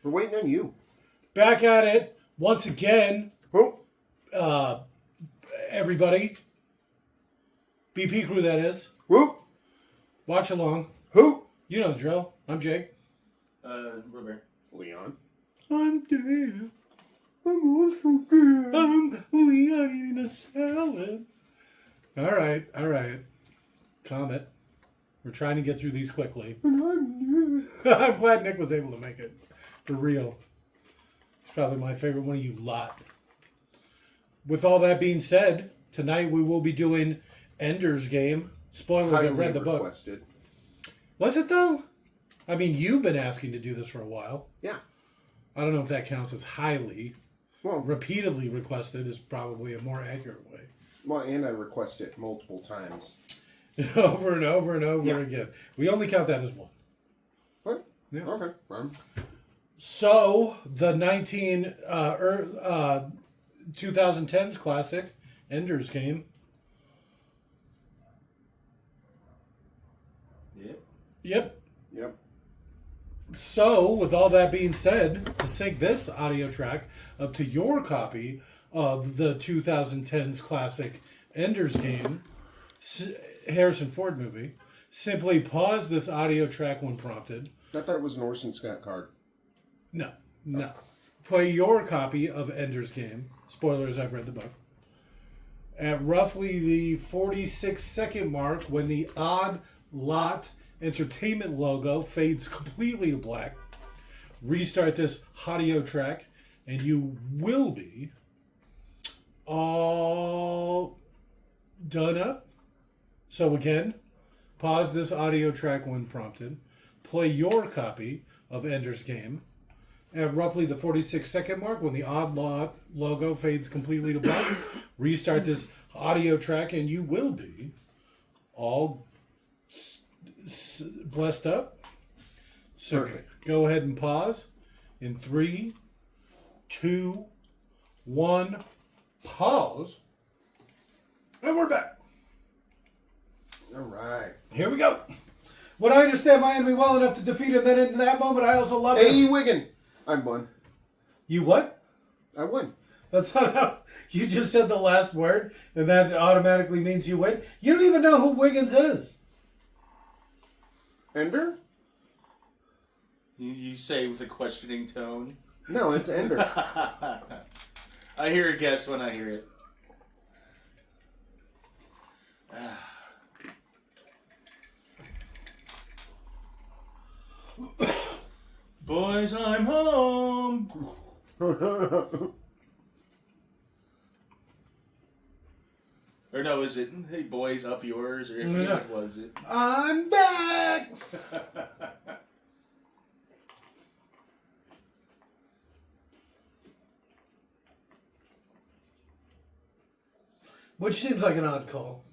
We're waiting on you. Back at it once again. Who? Everybody. BP crew, that is. Who? Watch along. Who? You know the drill. I'm Jake. Robert. Leon. I'm Dave. I'm also good. I'm Leon eating a salad. All right. Calm it. We're trying to get through these quickly. I'm glad Nick was able to make it. For real. He's probably my favorite one of you lot. With all that being said, tonight we will be doing Ender's Game. Spoilers, I read the book. Requested. Was it though? I mean, you've been asking to do this for a while. Yeah. I don't know if that counts as highly. Well, Repeatedly requested is probably a more accurate way. well, and I requested it multiple times. Over and over and over again. We only count that as one. What? Yeah. Okay. So, the 2010s classic, Ender's Game. Yep. So, with all that being said, to sync this audio track up to your copy of the 2010s classic Ender's Game, Harrison Ford movie, simply pause this audio track when prompted. I thought it was an Orson Scott card. No. Play your copy of Ender's Game. Spoilers, I've read the book. At roughly the 46-second mark, when the Odd Lot Entertainment logo fades completely to black, restart this audio track, and you will be all done up. So again, pause this audio track when prompted. Play your copy of Ender's Game. At roughly the 46-second mark, when the Odd Lot logo fades completely to black, restart this audio track, and you will be all blessed up. So Perfect. Go ahead and pause. In 3, 2, 1, pause. And we're back. All right. Here we go. When I understand my enemy well enough to defeat him, then in that moment I also love him. Hey, Wiggin. I won. You what? I won. That's not how... You just said the last word, and that automatically means you win? You don't even know who Wiggins is. Ender? You say with a questioning tone. No, it's Ender. I hear a guess when I hear it. Boys, I'm home. Or no, is it, hey boys, up yours? Or what was it? I'm back! Which seems like an odd call.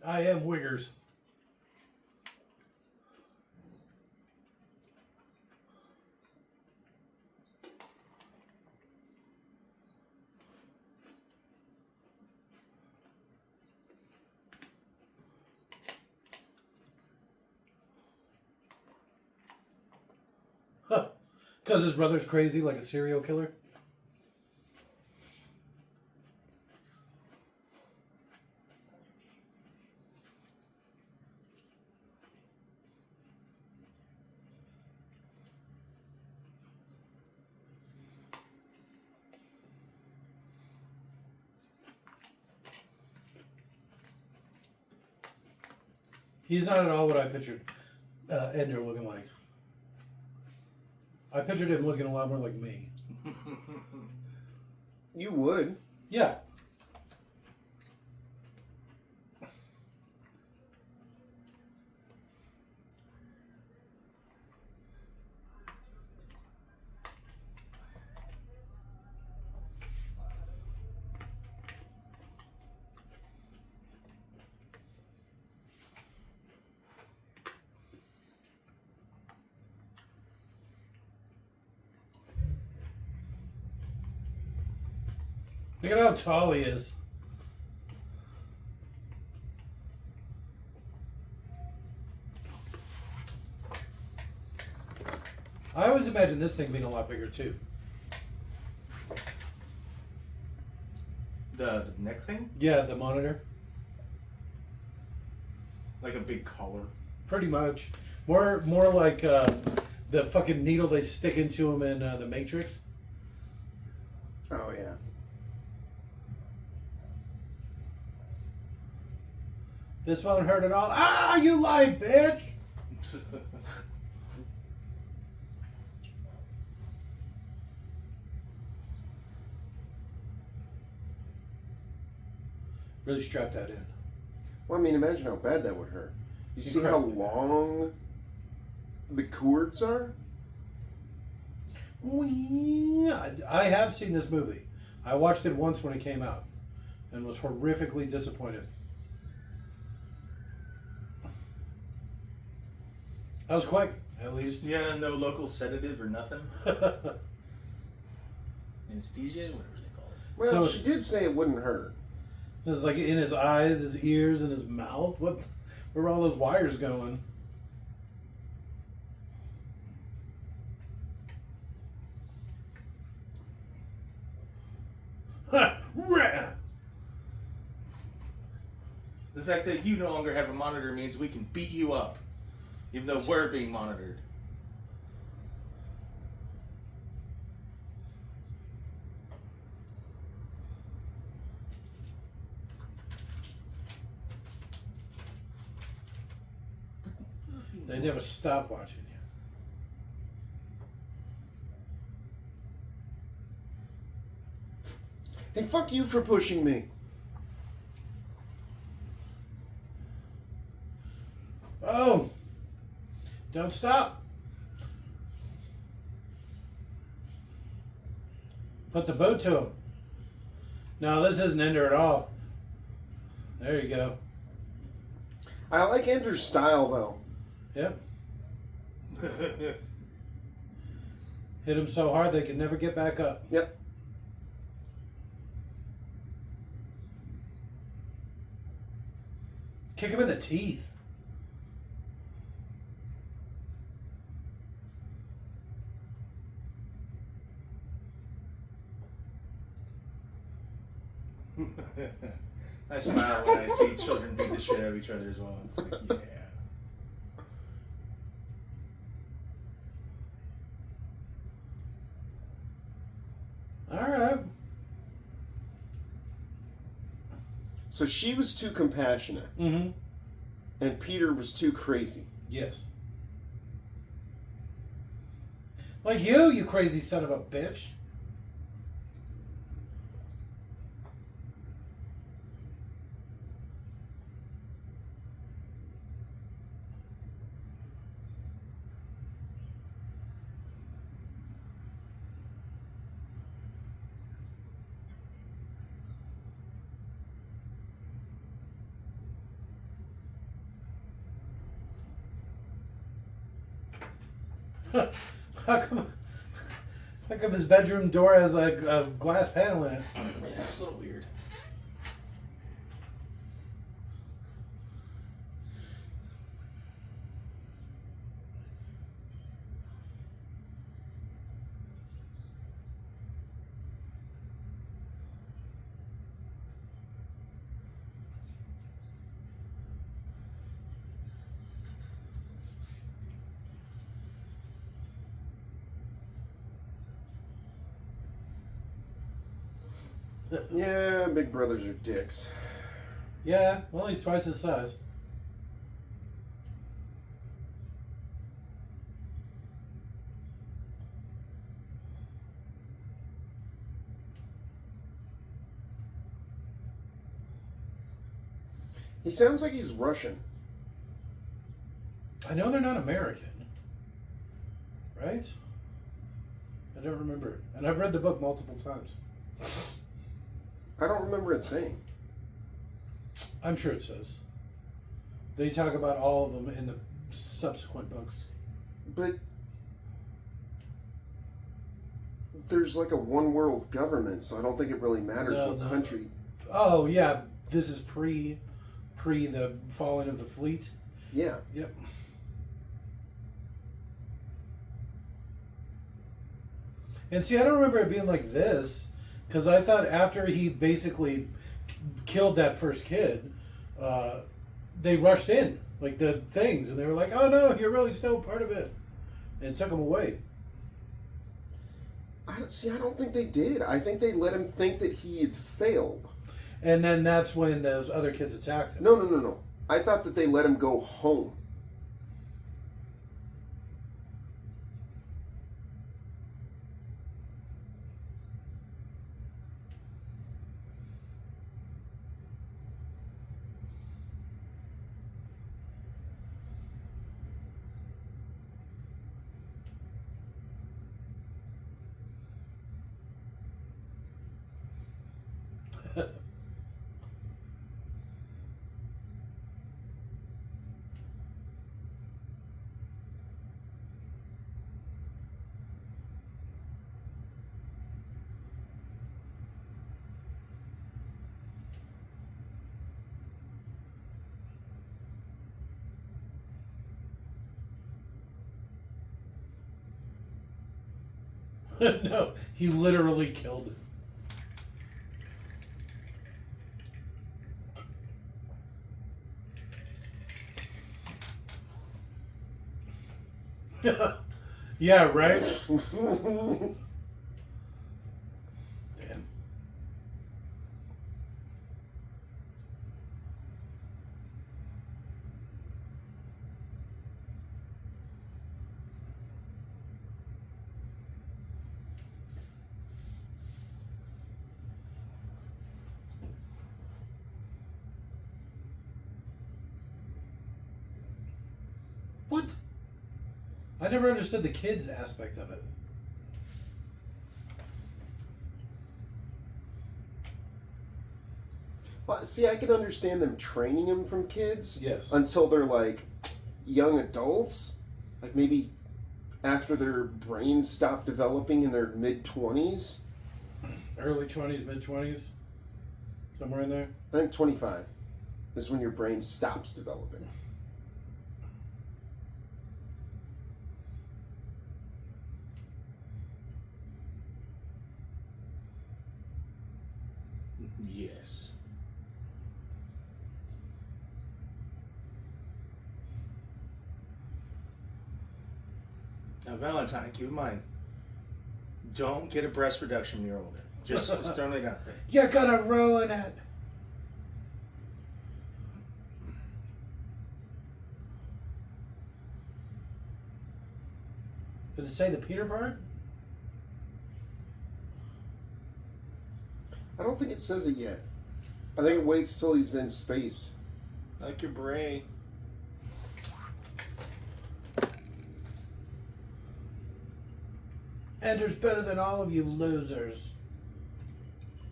I am Wiggers. Huh. Because his brother's crazy like a serial killer? He's not at all what I pictured Ender looking like. I pictured him looking a lot more like me. You would. Yeah. Look at how tall he is. I always imagine this thing being a lot bigger too. The neck thing? Yeah, the monitor. Like a big collar. Pretty much. More like the fucking needle they stick into him in the Matrix. Oh, yeah. This won't hurt at all. Ah, you lied, bitch! Really strap that in. Well, I mean, imagine how bad that would hurt. You see how long the cords are? I have seen this movie. I watched it once when it came out and was horrifically disappointed. That was quick, at least. Yeah, no local sedative or nothing. Anesthesia, whatever they call it. Well, So- she did say it wouldn't hurt. This is like in his eyes, his ears, and his mouth. Where are all those wires going? Rah! The fact that you no longer have a monitor means we can beat you up, even though we're being monitored. They never stop watching you. Hey, fuck you for pushing me. Oh! Don't stop. Put the boot to him. No, this isn't Ender at all. There you go. I like Ender's style, though. Yep. Hit him so hard they can never get back up. Yep. Kick him in the teeth. I smile when I see children beat the shit out of each other as well. It's like, yeah. Alright. So she was too compassionate, Mm-hmm. and Peter was too crazy. Yes. Like you crazy son of a bitch. How come his bedroom door has a glass panel in it? Yeah, it's a little weird. Yeah, big brothers are dicks. Yeah, well, he's twice his size. He sounds like he's Russian. I know they're not American. Right? I don't remember. And I've read the book multiple times. I don't remember it saying. I'm sure it says. They talk about all of them in the subsequent books. But there's like a one world government, so I don't think it really matters what country. Oh, yeah. This is pre the falling of the fleet. Yeah. Yep. And see, I don't remember it being like this, because I thought after he basically killed that first kid, they rushed in, like the things, and they were like, oh no, you're really still part of it. And took him away. I don't think they did. I think they let him think that he had failed. And then that's when those other kids attacked him. No. I thought that they let him go home. No, he literally killed him. Yeah, right? Damn. What? I never understood the kids aspect of it. Well, see, I can understand them training him from kids. Yes. Until they're like young adults. Like maybe after their brains stop developing in their mid-20s. Early 20s, mid 20s? Somewhere in there? I think 25 is when your brain stops developing. Yes. Now, Valentine, keep in mind, don't get a breast reduction when you're older. Just throwing it out there. You're gonna ruin it. Did it say the Peter part? I don't think it says it yet. I think it waits till he's in space. Like your bray. Ender's better than all of you losers.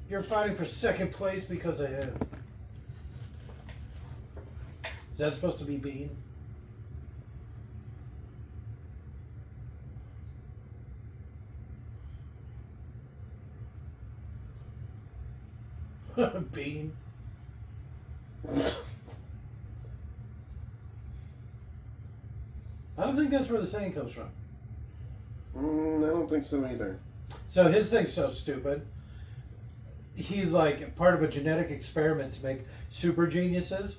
You're fighting for second place because of him. Is that supposed to be Bean? Bean. I don't think that's where the saying comes from. I don't think so either. So his thing's so stupid. He's like part of a genetic experiment to make super geniuses.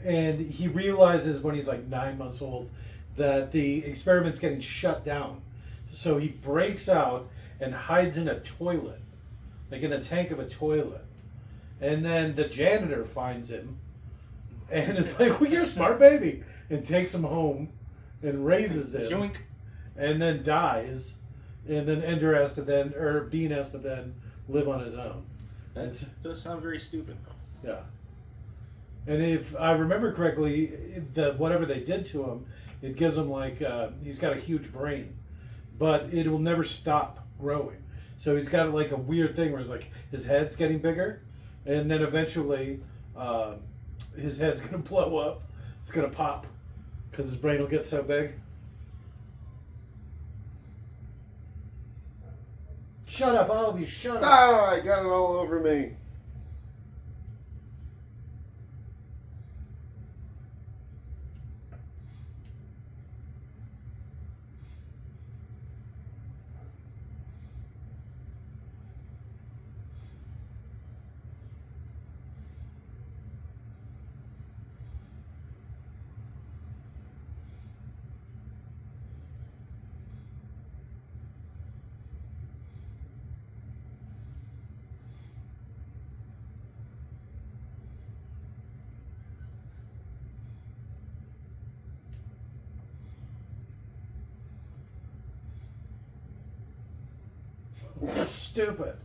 And he realizes when he's like 9 months old that the experiment's getting shut down. So he breaks out and hides in a toilet, like in the tank of a toilet. And then the janitor finds him and is like, well, you're a smart baby. And takes him home and raises him. Yoink. And then dies. And then Ender has to then, or Bean has to then live on his own. That does sound very stupid. Yeah. And if I remember correctly, whatever they did to him, it gives him like, he's got a huge brain. But it will never stop growing. So he's got like a weird thing where it's like his head's getting bigger. And then eventually his head's going to blow up. It's going to pop. Because his brain will get so big. Shut up, all of you, shut up. Ah, I got it all over me. Stupid.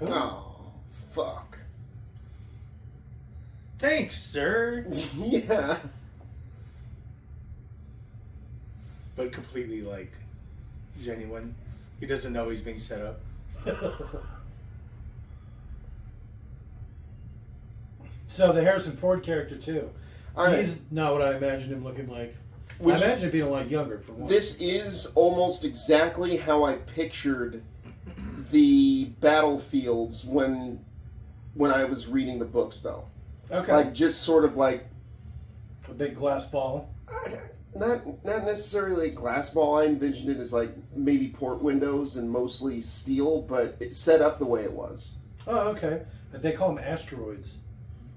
Oh, fuck. Thanks, sir. Yeah. But completely, like, genuine. He doesn't know he's being set up. So the Harrison Ford character too. All right. He's not what I imagined him looking like. When I you- imagine him being a lot younger for one. This is almost exactly how I pictured the battlefields when I was reading the books, though. Okay. Like, just sort of like, A big glass ball. not necessarily a glass ball. I envisioned it as like maybe port windows and mostly steel, but it's set up the way it was. Oh, okay. They call them asteroids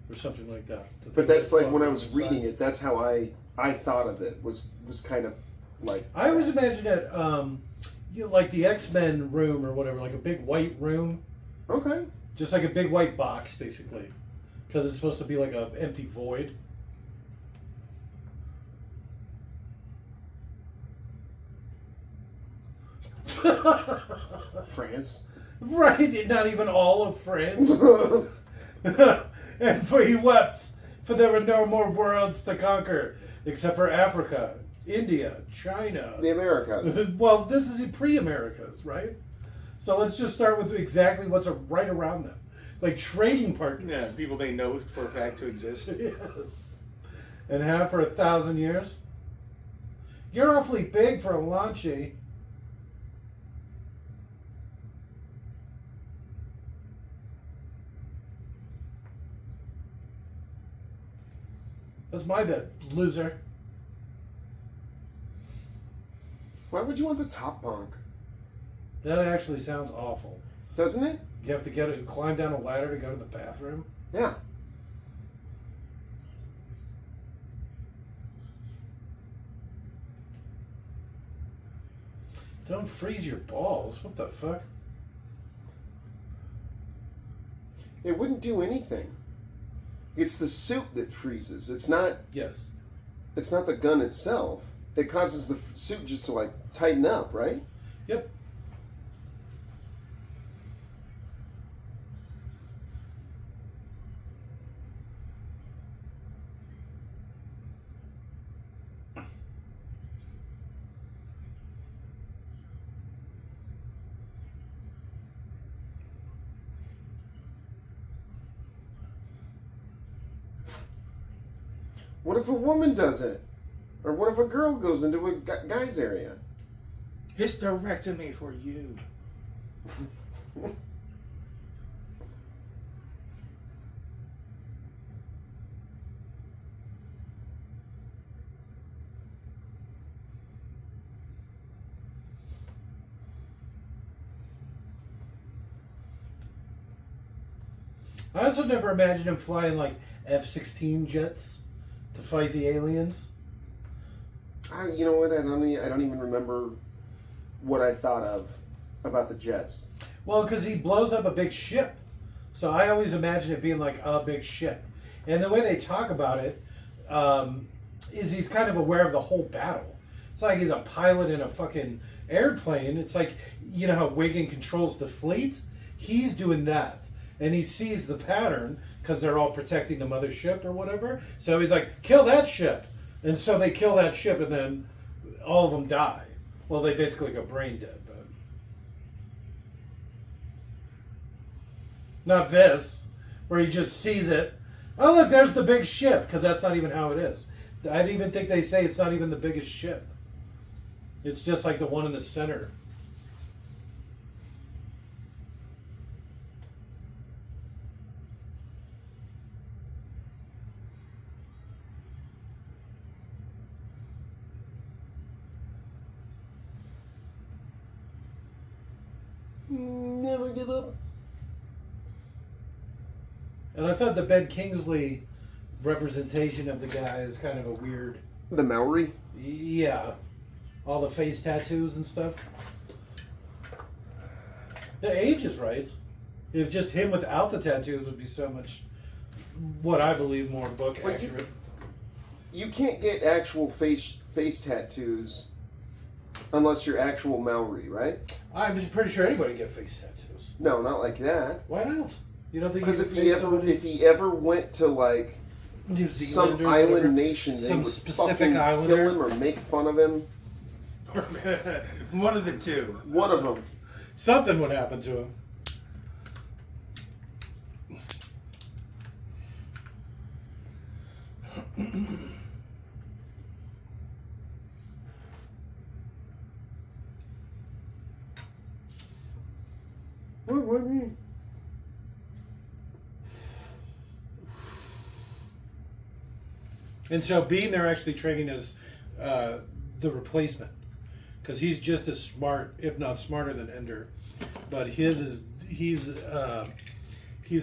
or something like that. But that's like when I was reading it, that's how I thought of it, was kind of like... I always imagined it like the X-Men room or whatever, like a big white room. Okay. Just like a big white box, basically. Because it's supposed to be like an empty void. France. Right, not even all of France. And for he wept, for there were no more worlds to conquer, except for Africa, India, China. The Americas. Well, this is pre-Americas, right? So let's just start with exactly what's right around them. Like trading partners. Yeah, people they know for a fact to exist. Yes. And have for 1,000 years. You're awfully big for a launchy. That's my bet, loser. Why would you want the top bunk? That actually sounds awful. Doesn't it? You have to climb down a ladder to go to the bathroom. Yeah. Don't freeze your balls. What the fuck? It wouldn't do anything. It's the suit that freezes. It's not Yes. the gun itself. It causes the suit just to like tighten up, right? Yep. What if a woman does it? Or what if a girl goes into a guy's area? Hysterectomy for you. I also never imagined him flying like F-16 jets to fight the aliens. You know what? I don't even remember what I thought of about the jets. Well, because he blows up a big ship. So I always imagine it being like a big ship. And the way they talk about it is he's kind of aware of the whole battle. It's like he's a pilot in a fucking airplane. It's like, you know how Wiggin controls the fleet? He's doing that. And he sees the pattern because they're all protecting the mothership or whatever. So he's like, kill that ship. And so they kill that ship and then all of them die. Well, they basically go brain dead, but... Not this, where he just sees it. Oh, look, there's the big ship, because that's not even how it is. I don't even think they say it's not even the biggest ship. It's just like the one in the center. Never give up. And I thought the Ben Kingsley representation of the guy is kind of a weird... The Maori? Yeah. All the face tattoos and stuff. The age is right. If just him without the tattoos would be so much, what I believe, more book Well, accurate. You can't get actual face face tattoos unless you're actual Maori, right? I'm pretty sure anybody can get face tattoos. No, not like that. Why not? You don't think Because you if can he face ever somebody? if he ever went to like New some Zealand or island whatever, nation, they some would specific fucking islander. kill him or make fun of him. One of the two. One of them. Something would happen to him. What mean? And so Bean, they're actually training as the replacement. Because he's just as smart, if not smarter than Ender. But he's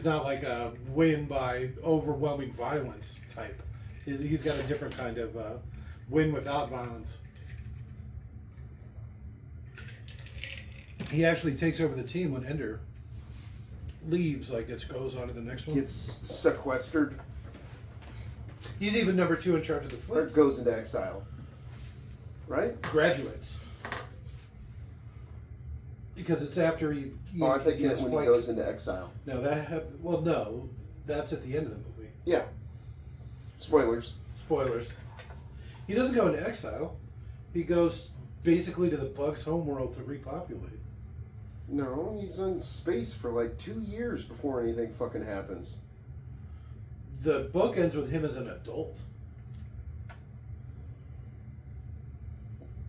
not like a win by overwhelming violence type. He's got a different kind of win without violence. He actually takes over the team when Ender leaves, like it goes on to the next one. Gets sequestered He's even number 2 in charge of the or fleet. goes into exile. Right? Graduates. Because it's after he Oh, I think gets when he flanked. goes into exile. No, no, that's at the end of the movie. Yeah. Spoilers. Spoilers. He doesn't go into exile. He goes basically to the Bugs' homeworld to repopulate. No, he's in space for like 2 years before anything fucking happens. The book ends with him as an adult.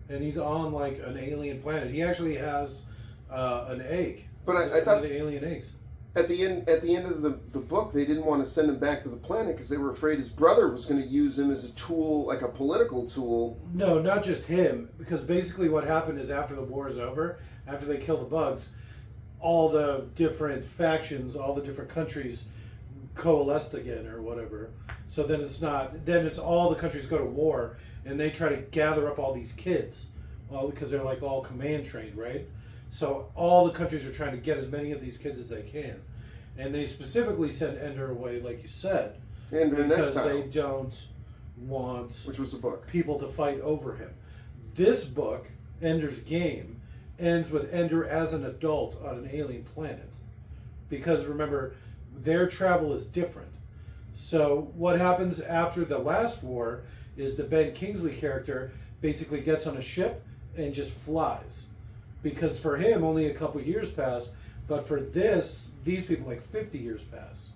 And he's on like an alien planet. He actually has an egg. But I One thought of the alien eggs. at the end of the book, they didn't want to send him back to the planet because they were afraid his brother was going to use him as a tool, like a political tool. No, not just him. Because basically what happened is after the war is over, after they kill the Bugs, all the different factions, all the different countries coalesced again or whatever. So then it's all the countries go to war and they try to gather up all these kids. Well, because they're like all command trained, right? So all the countries are trying to get as many of these kids as they can. And they specifically send Ender away, like you said, Ender in because exile, they don't want which was the book. people to fight over him. This book, Ender's Game, ends with Ender as an adult on an alien planet. Because remember, their travel is different. So what happens after the last war is the Ben Kingsley character basically gets on a ship and just flies. Because for him, only a couple years pass, but for these people, like 50 years pass.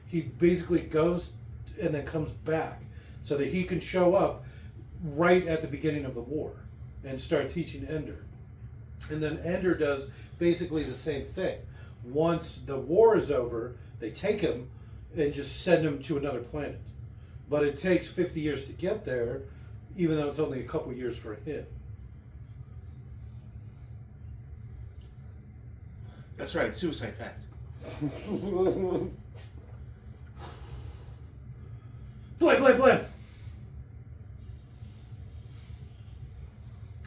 He basically goes and then comes back so that he can show up right at the beginning of the war and start teaching Ender. And then Ender does basically the same thing. Once the war is over, they take him and just send him to another planet. But it takes 50 years to get there, even though it's only a couple years for him. That's right, Suicide Pact. Blame!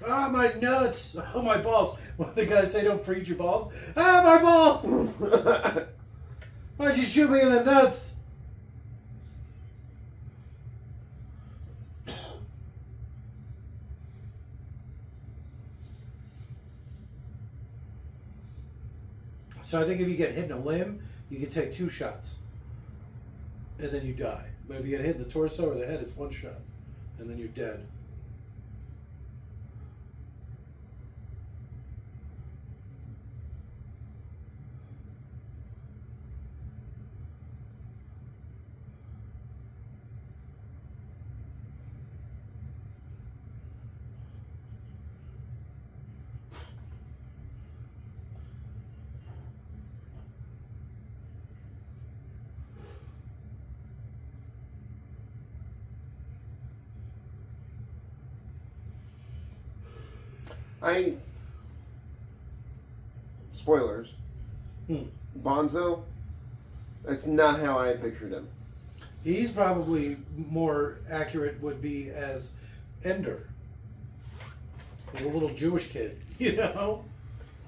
Ah, my nuts! Oh, my balls! What the guys say, don't freeze your balls? Ah, my balls! Why'd you shoot me in the nuts? So I think if you get hit in a limb, you can take 2 shots. And then you die. But if you get hit in the torso or the head, it's 1 shot. And then you're dead. Spoilers. Bonzo, that's not how I pictured him. He's probably more accurate would be as Ender. A little Jewish kid, you know?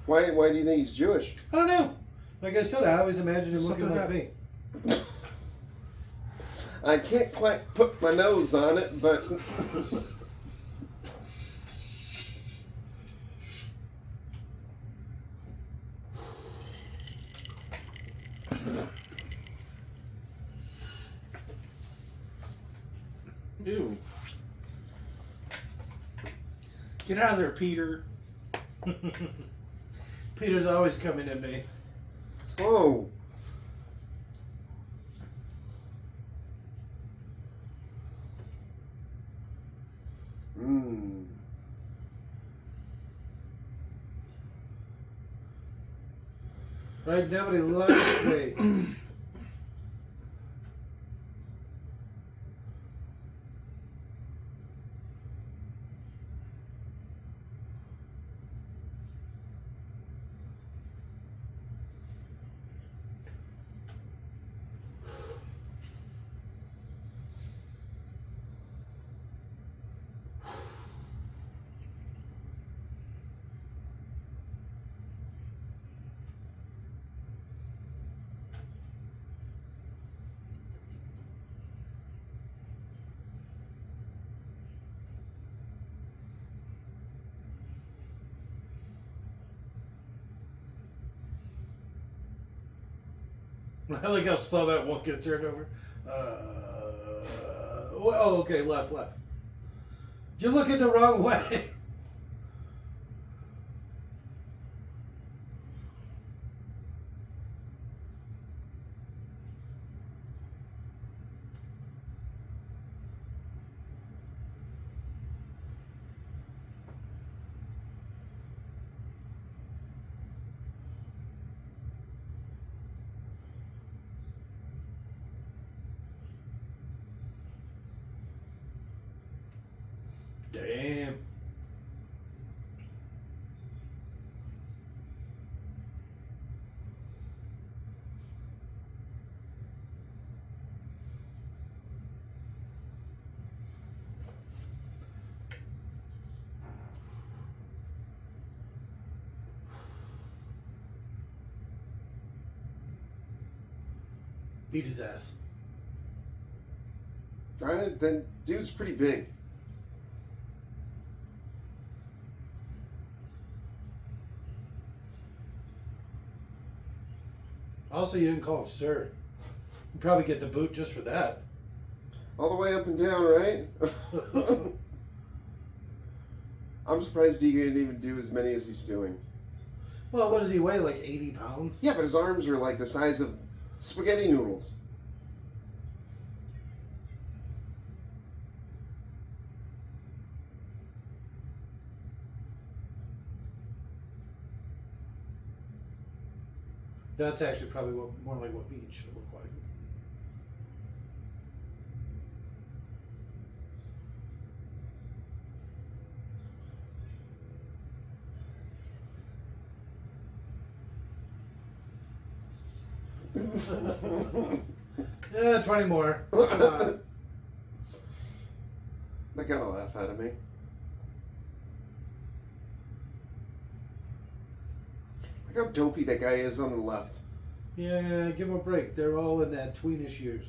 Why do you think he's Jewish? I don't know. Like I said, I always imagined him looking Something like me. I can't quite put my nose on it, but Ew. Get out of there, Peter. Peter's always coming at me. Oh. Mmm. Right, nobody loves me. I like how slow that won't get turned over. Oh, okay, left. You're looking the wrong way. Damn. Beat his ass. That dude's pretty big. Also, you didn't call him sir. You probably get the boot just for that. All the way up and down, right? I'm surprised he didn't even do as many as he's doing. Well, what does he weigh? Like 80 pounds? Yeah, but his arms are like the size of spaghetti noodles. That's actually probably more like what meat should look like. Yeah, 20 more. Come on. That got a laugh out of me. Look how dopey that guy is on the left. Yeah, give him a break. They're all in that tweenish years.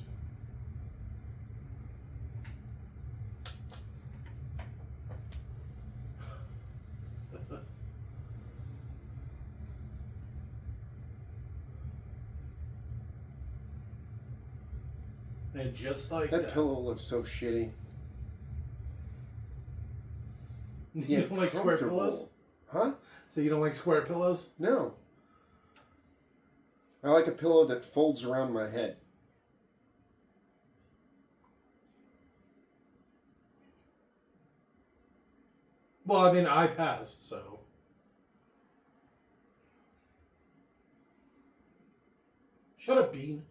And just like That that. pillow looks so shitty. You don't like square comfortable. pillows? Huh? So you don't like square pillows? No. I like a pillow that folds around my head. Well, I mean, I passed, so. Shut up, Bean.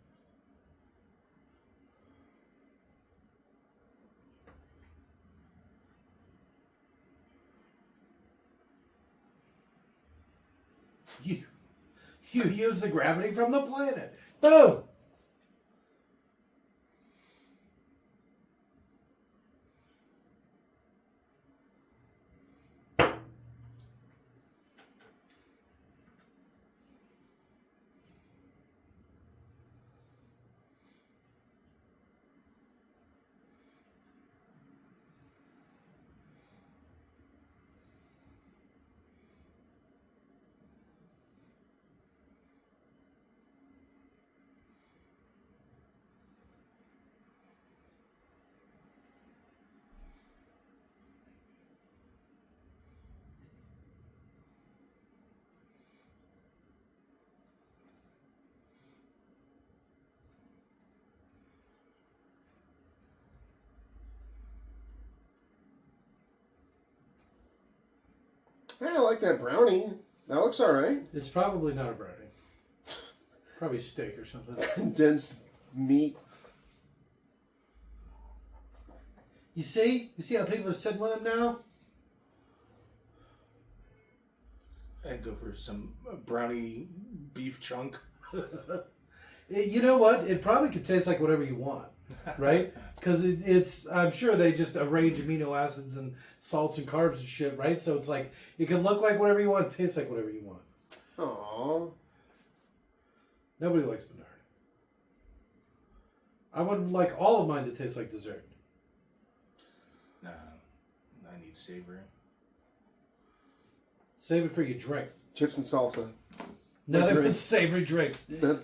You use the gravity from the planet. Boom! Hey, I like that brownie. That looks all right. It's probably not a brownie. Probably steak or something. Condensed meat. You see? You see how people are sitting with him now? I'd go for some brownie beef chunk. You know what? It probably could taste like whatever you want, right? Because it's, I'm sure they just arrange amino acids and salts and carbs and shit, right? So it's like, it can look like whatever you want, taste like whatever you want. Aww. Nobody likes Bernard. I would like all of mine to taste like dessert. Nah, I need savory. Save it for your drink. Chips and salsa. Nothing drink. but savory drinks. The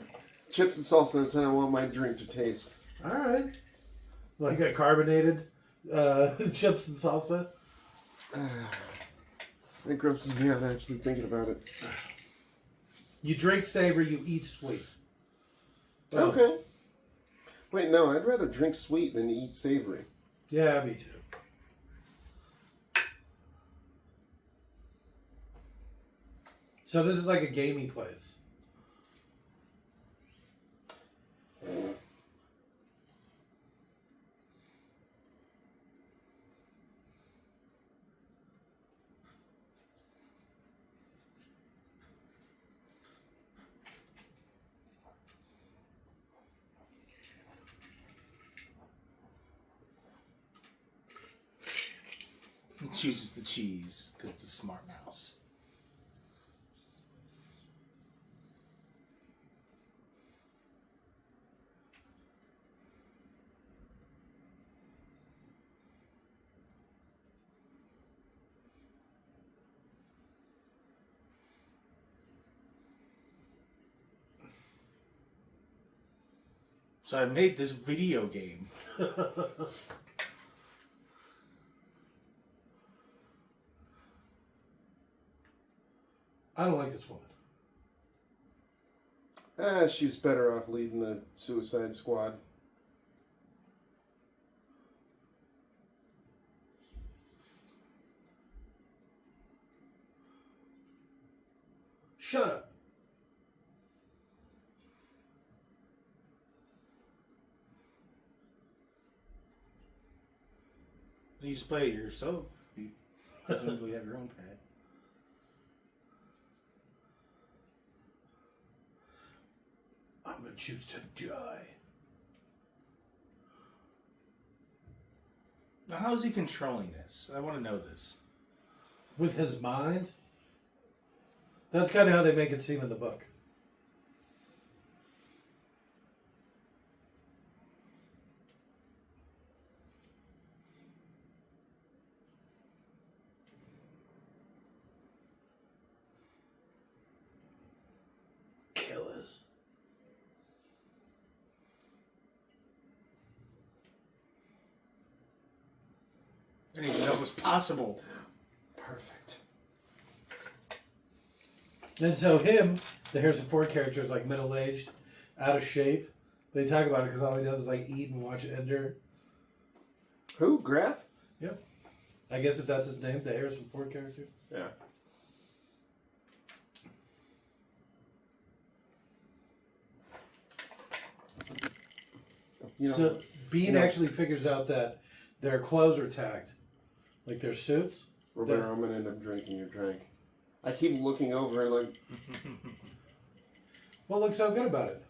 chips and salsa, that's how I want my drink to taste. All right. Like a carbonated chips and salsa. It grosses me out actually thinking about it. You drink savory, you eat sweet. Oh. Okay. Wait, no, I'd rather drink sweet than eat savory. Yeah, me too. So this is like a game he plays. He chooses the cheese because it's a smart mouse. So I made this video game. I don't like this woman. She was better off leading the Suicide Squad. Shut up. You just play it yourself. You presumably have your own pad. I'm going to choose to die. Now, how is he controlling this? I want to know this. With his mind? That's kind of how they make it seem in the book. Killers. I didn't even know it was possible. Perfect. And so him, the Harrison Ford character, is like middle-aged, out of shape. They talk about it because all he does is like eat and watch Ender. Who? Graf? Yep. I guess if that's his name, the Harrison Ford character. Yeah. You know, So Bean you know- actually figures out that their clothes are tagged, like their suits. Roberto, I'm gonna end up drinking your drink. I keep looking over and like, What looks so good about it?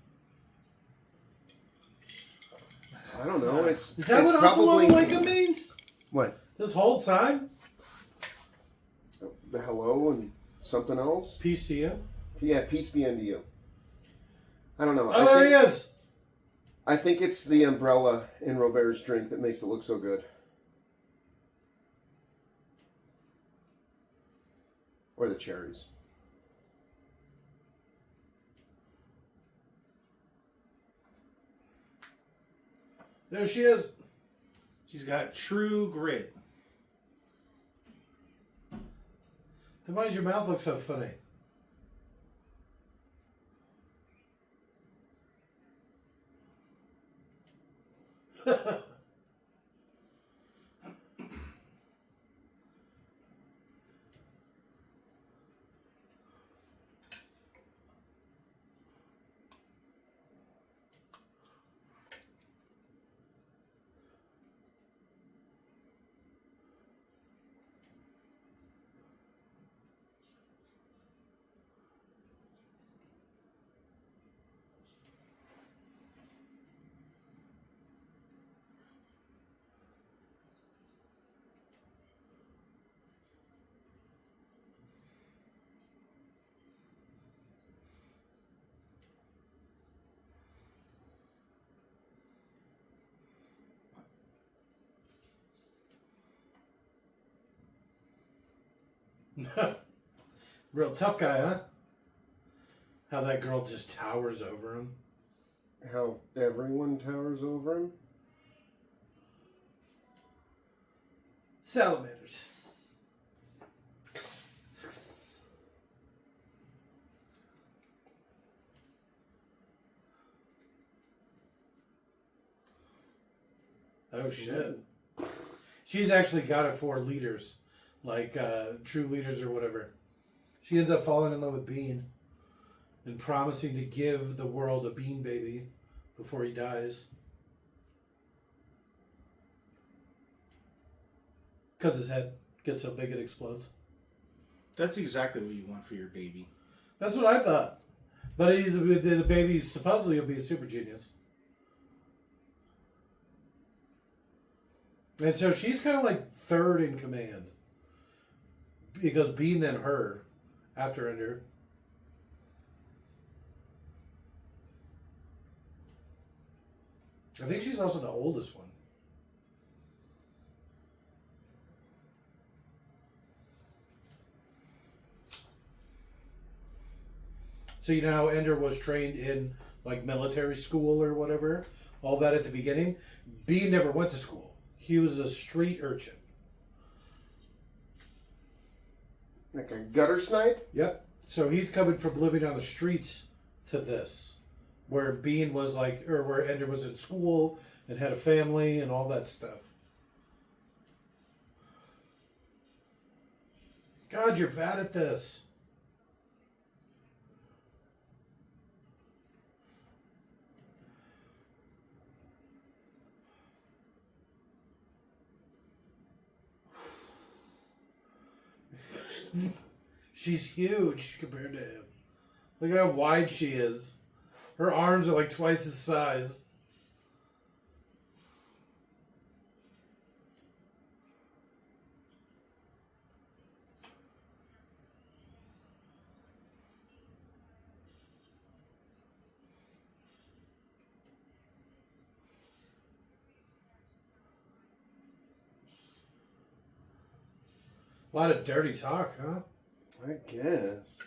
I don't know. It's Is that it's what probably Assalamu means? what This whole time? the hello and something else. Peace to you. Yeah, peace be unto you. I don't know. Oh, there he is. I think it's the umbrella in Robert's drink that makes it look so good. Or the cherries. There she is. She's got true grit. Then why does your mouth look so funny? Real tough guy, huh? How that girl just towers over him. How everyone towers over him. Salamanders. Oh shit. She's actually got it for leaders. Like true leaders or whatever. She ends up falling in love with Bean and promising to give the world a Bean baby before he dies. Because his head gets so big it explodes. That's exactly what you want for your baby. That's what I thought. But the baby's supposedly going to be a super genius. And so she's kind of like third in command. Because Bean then her after Ender. I think she's also the oldest one. So you know how Ender was trained in like military school or whatever? All that at the beginning? Bean never went to school. He was a street urchin. Like a gutter snipe? Yep. So he's coming from living on the streets to this. Where Bean was like, or where Ender was in school and had a family and all that stuff. God, you're bad at this. She's huge compared to him. Look at how wide she is. Her arms are like twice his size. A lot of dirty talk, huh? I guess.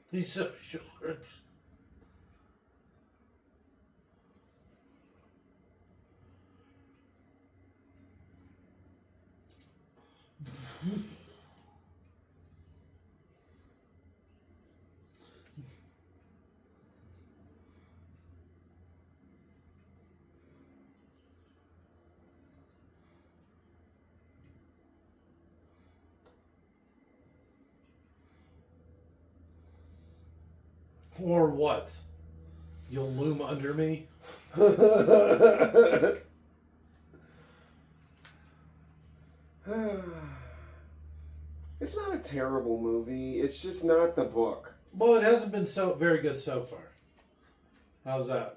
He's so short. Or what? You'll loom under me? It's not a terrible movie. It's just not the book. Well, it hasn't been so very good so far. How's that?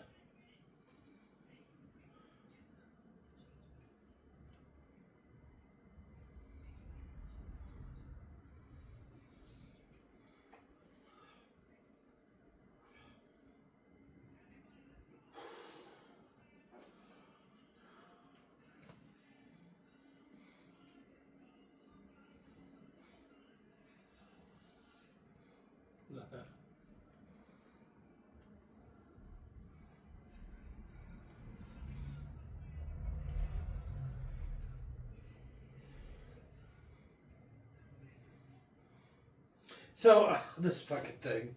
So, this fucking thing.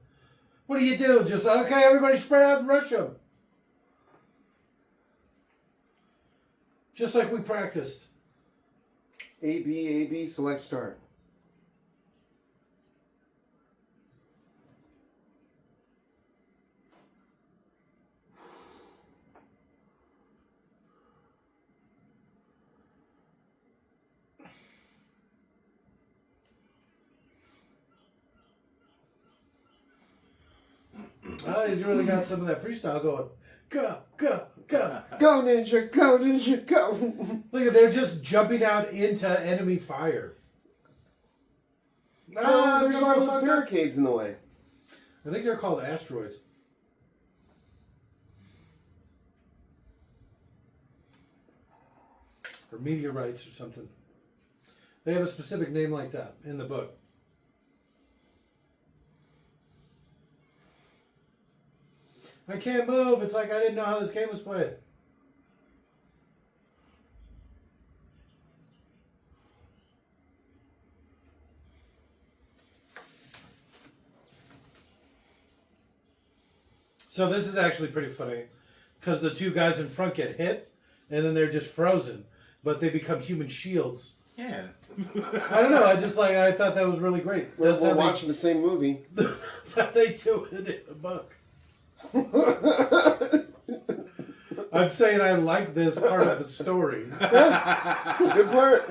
What do you do? Just, okay, everybody spread out and rush them. Just like we practiced. A, B, select start. Oh, he's really got some of that freestyle going. Go, go, go. Go, ninja, go, ninja, go. Look at, they're just jumping out into enemy fire. Oh, there's all those barricades in the way. I think they're called asteroids. Or meteorites or something. They have a specific name like that in the book. I can't move. It's like I didn't know how this game was played. So this is actually pretty funny because the two guys in front get hit and then they're just frozen, but they become human shields. Yeah. I don't know. I thought that was really great. We're watching the same movie. That's how they do it in the book. I'm saying I like this part of the story. Yeah, it's a good part.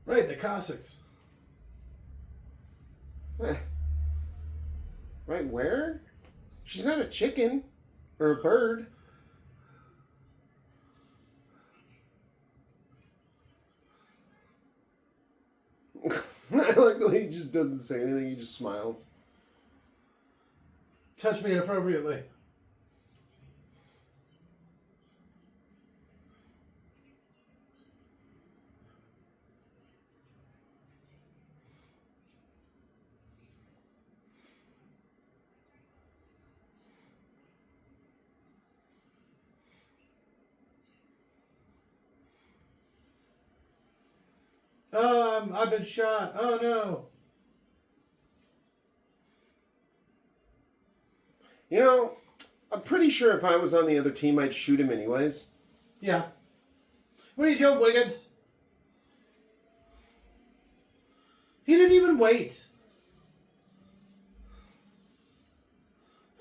Right, the Cossacks. Right where? She's not a chicken or a bird. I like the way he just doesn't say anything, he just smiles. Touch me inappropriately. I've been shot. Oh no. You know, I'm pretty sure if I was on the other team, I'd shoot him anyways. Yeah. What are you doing, Wiggins? He didn't even wait.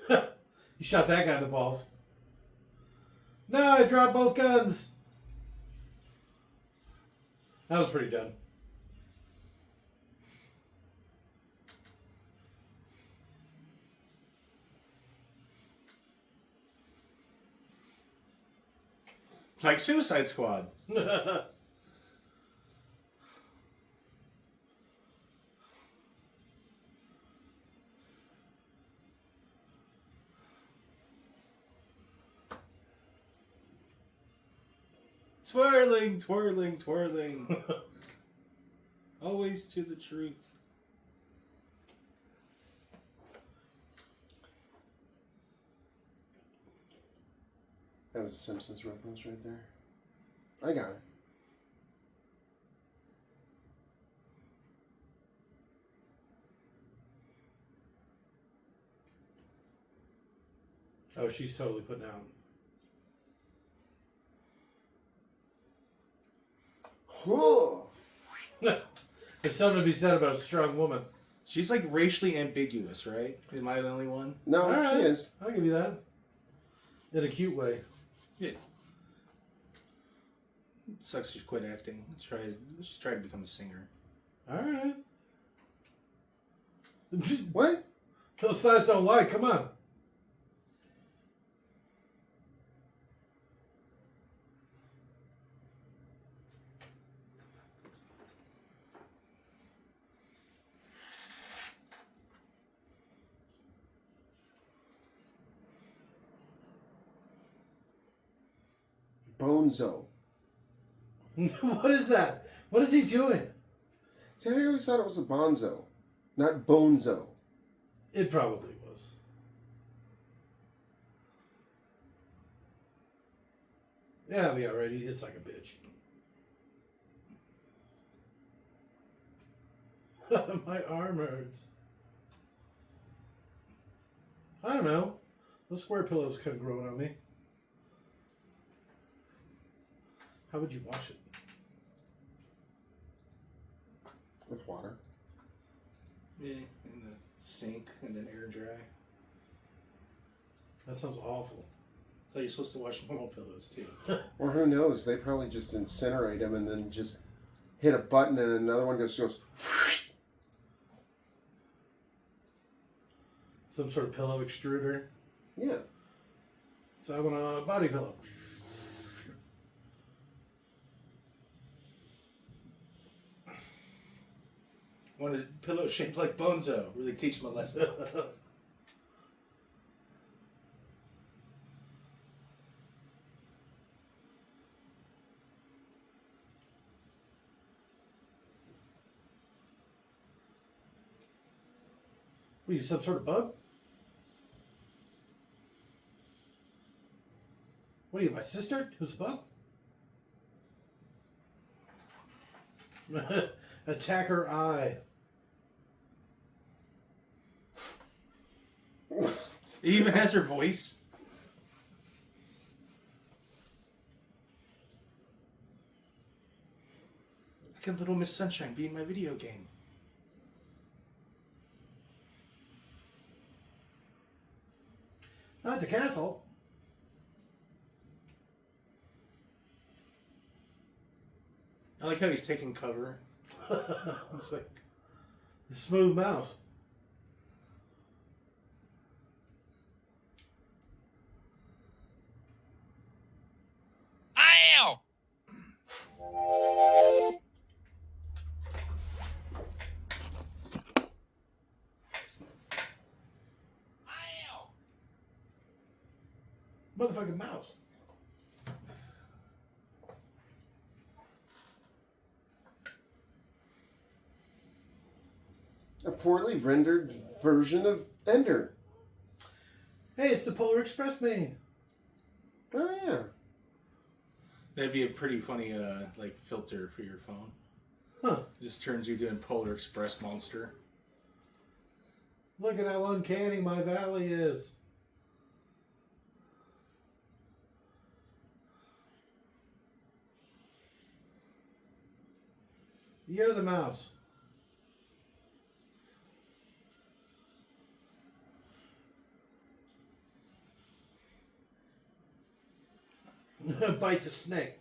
He shot that guy in the balls. No, I dropped both guns. That was pretty dumb. Like Suicide Squad. Twirling, twirling, twirling. Always to the truth. That was a Simpsons reference right there. I got it. Oh, she's totally putting out. There's something to be said about a strong woman. She's like racially ambiguous, right? Am I the only one? No, All right. she is. I'll give you that. In a cute way. Yeah. Sucks she's quit acting. She's tried to become a singer. All right. What? Those thighs don't lie. Come on. Bonzo. What is that? What is he doing? See, I always thought it was a bonzo, not bonzo. It probably was. Yeah, I'll be alright. He hits like a bitch. My arm hurts. I don't know. The square pillow's kind of growing on me. How would you wash it? With water. Yeah, in the sink and then air dry. That sounds awful. So you're supposed to wash normal pillows too. Or who knows? They probably just incinerate them and then just hit a button and another one goes. Some sort of pillow extruder. Yeah. So I want a body pillow. Want a pillow shaped like Bonzo. Really teach him a lesson. What are you, some sort of bug? What are you, my sister? Who's a bug? Attacker eye. He even has her voice. How come Little Miss Sunshine be in my video game? Not the castle. I like how he's taking cover. It's like the smooth mouse. Ow! Ow! Motherfucking mouse. A poorly rendered version of Ender. Hey, it's the Polar Express man. Oh, yeah. That'd be a pretty funny like filter for your phone. Huh. Just turns you to a Polar Express monster. Look at how uncanny my valley is. You're the mouse. Bite the snake.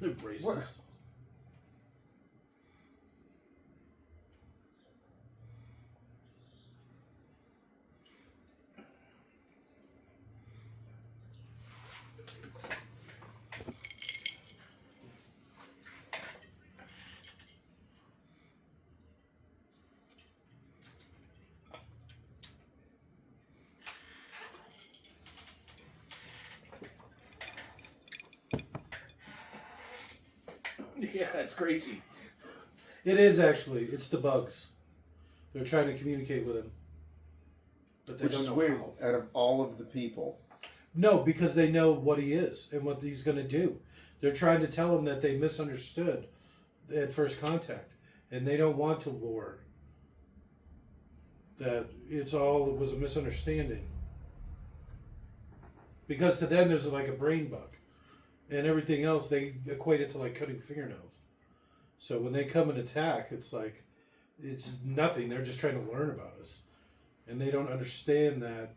Racist. What? Yeah, that's crazy. It is actually. It's the bugs. They're trying to communicate with him. But they Which don't is know weird. how. Out of all of the people. No, because they know what he is and what he's going to do. They're trying to tell him that they misunderstood at first contact. And they don't want to war. That it was a misunderstanding. Because to them, there's like a brain bug. And everything else, they equate it to like cutting fingernails. So when they come and attack, it's like, it's nothing. They're just trying to learn about us. And they don't understand that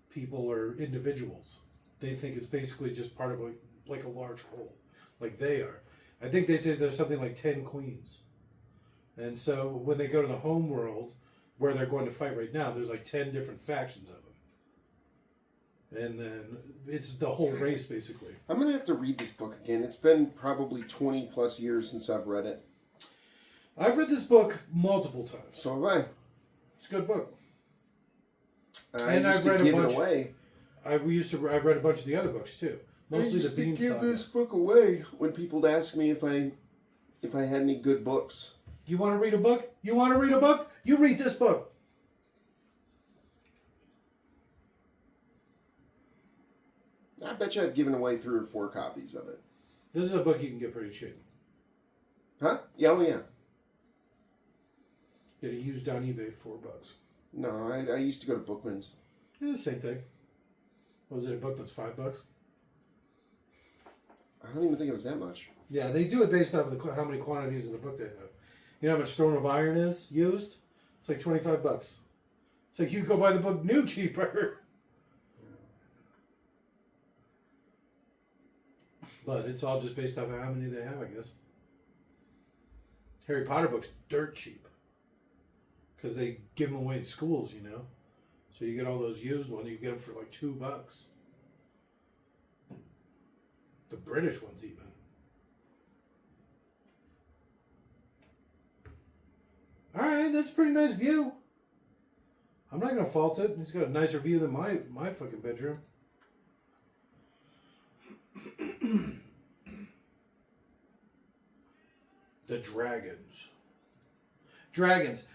people are individuals. They think it's basically just part of like a large whole. Like they are. I think they say there's something like 10 queens. And so when they go to the home world, where they're going to fight right now, there's like 10 different factions of them. And then it's the whole race, basically. I'm going to have to read this book again. It's been probably 20 plus years since I've read it. I've read this book multiple times. So have I. It's a good book. I And used I've read to a give bunch. it away. I read a bunch of the other books too. Mostly I used the to Bean give Saga. this book away when people would ask me if I had any good books. You want to read a book? You want to read a book? You read this book. I bet you I've given away 3 or 4 copies of it. This is a book you can get pretty cheap. Huh? Yeah, oh yeah. Get it used on eBay for $4. No, I used to go to Bookman's. Yeah, the same thing. What was it? A book that's $5? I don't even think it was that much. Yeah, they do it based off how many quantities in the book they have. You know how much Storm of Iron is used? It's like $25. It's like you go buy the book new cheaper. But it's all just based off of how many they have, I guess. Harry Potter books, dirt cheap. Because they give them away in schools, you know. So you get all those used ones, you get them for like $2. The British ones even. Alright, that's a pretty nice view. I'm not going to fault it. It's got a nicer view than my fucking bedroom. The dragons. Dragons.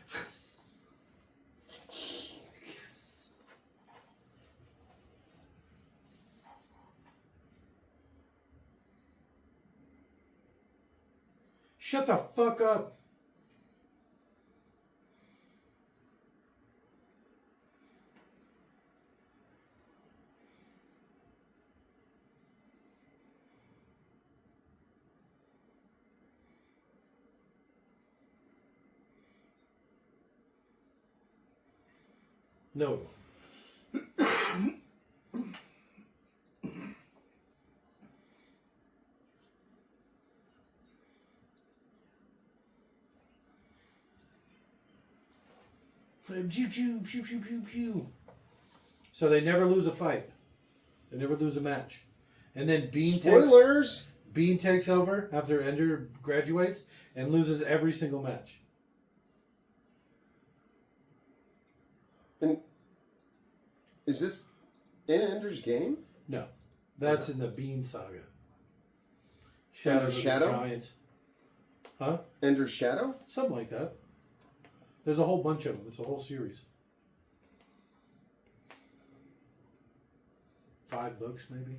Shut the fuck up. No. Pew, pew, pew, pew, pew, pew. So they never lose a fight. They never lose a match. And then Spoilers! Bean takes over after Ender graduates and loses every single match. And is this in Ender's Game? No. That's in the Bean Saga. Ender's of Shadow? the Giant. Huh? Ender's Shadow? Something like that. There's a whole bunch of them. It's a whole series. 5 books, maybe.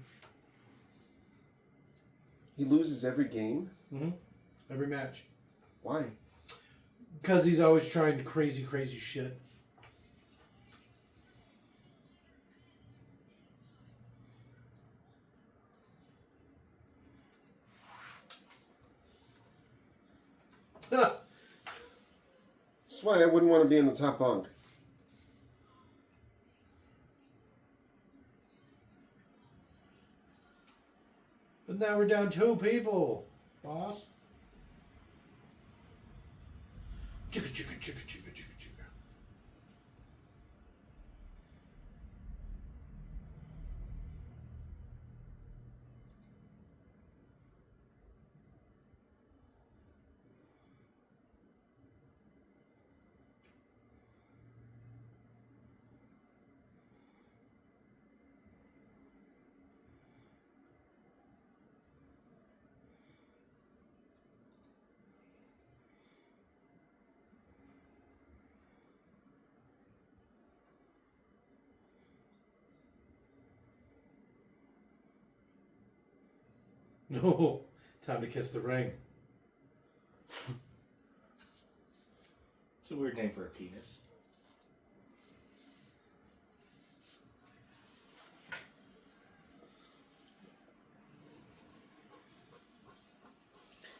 He loses every game? Mm-hmm. Every match. Why? Because he's always trying crazy, crazy shit. That's why I wouldn't want to be in the top bunk. But now we're down 2 people, boss. Chicka, chicka, chicka, chicka, chicka, chicka. No, time to kiss the ring. It's a weird name for a penis.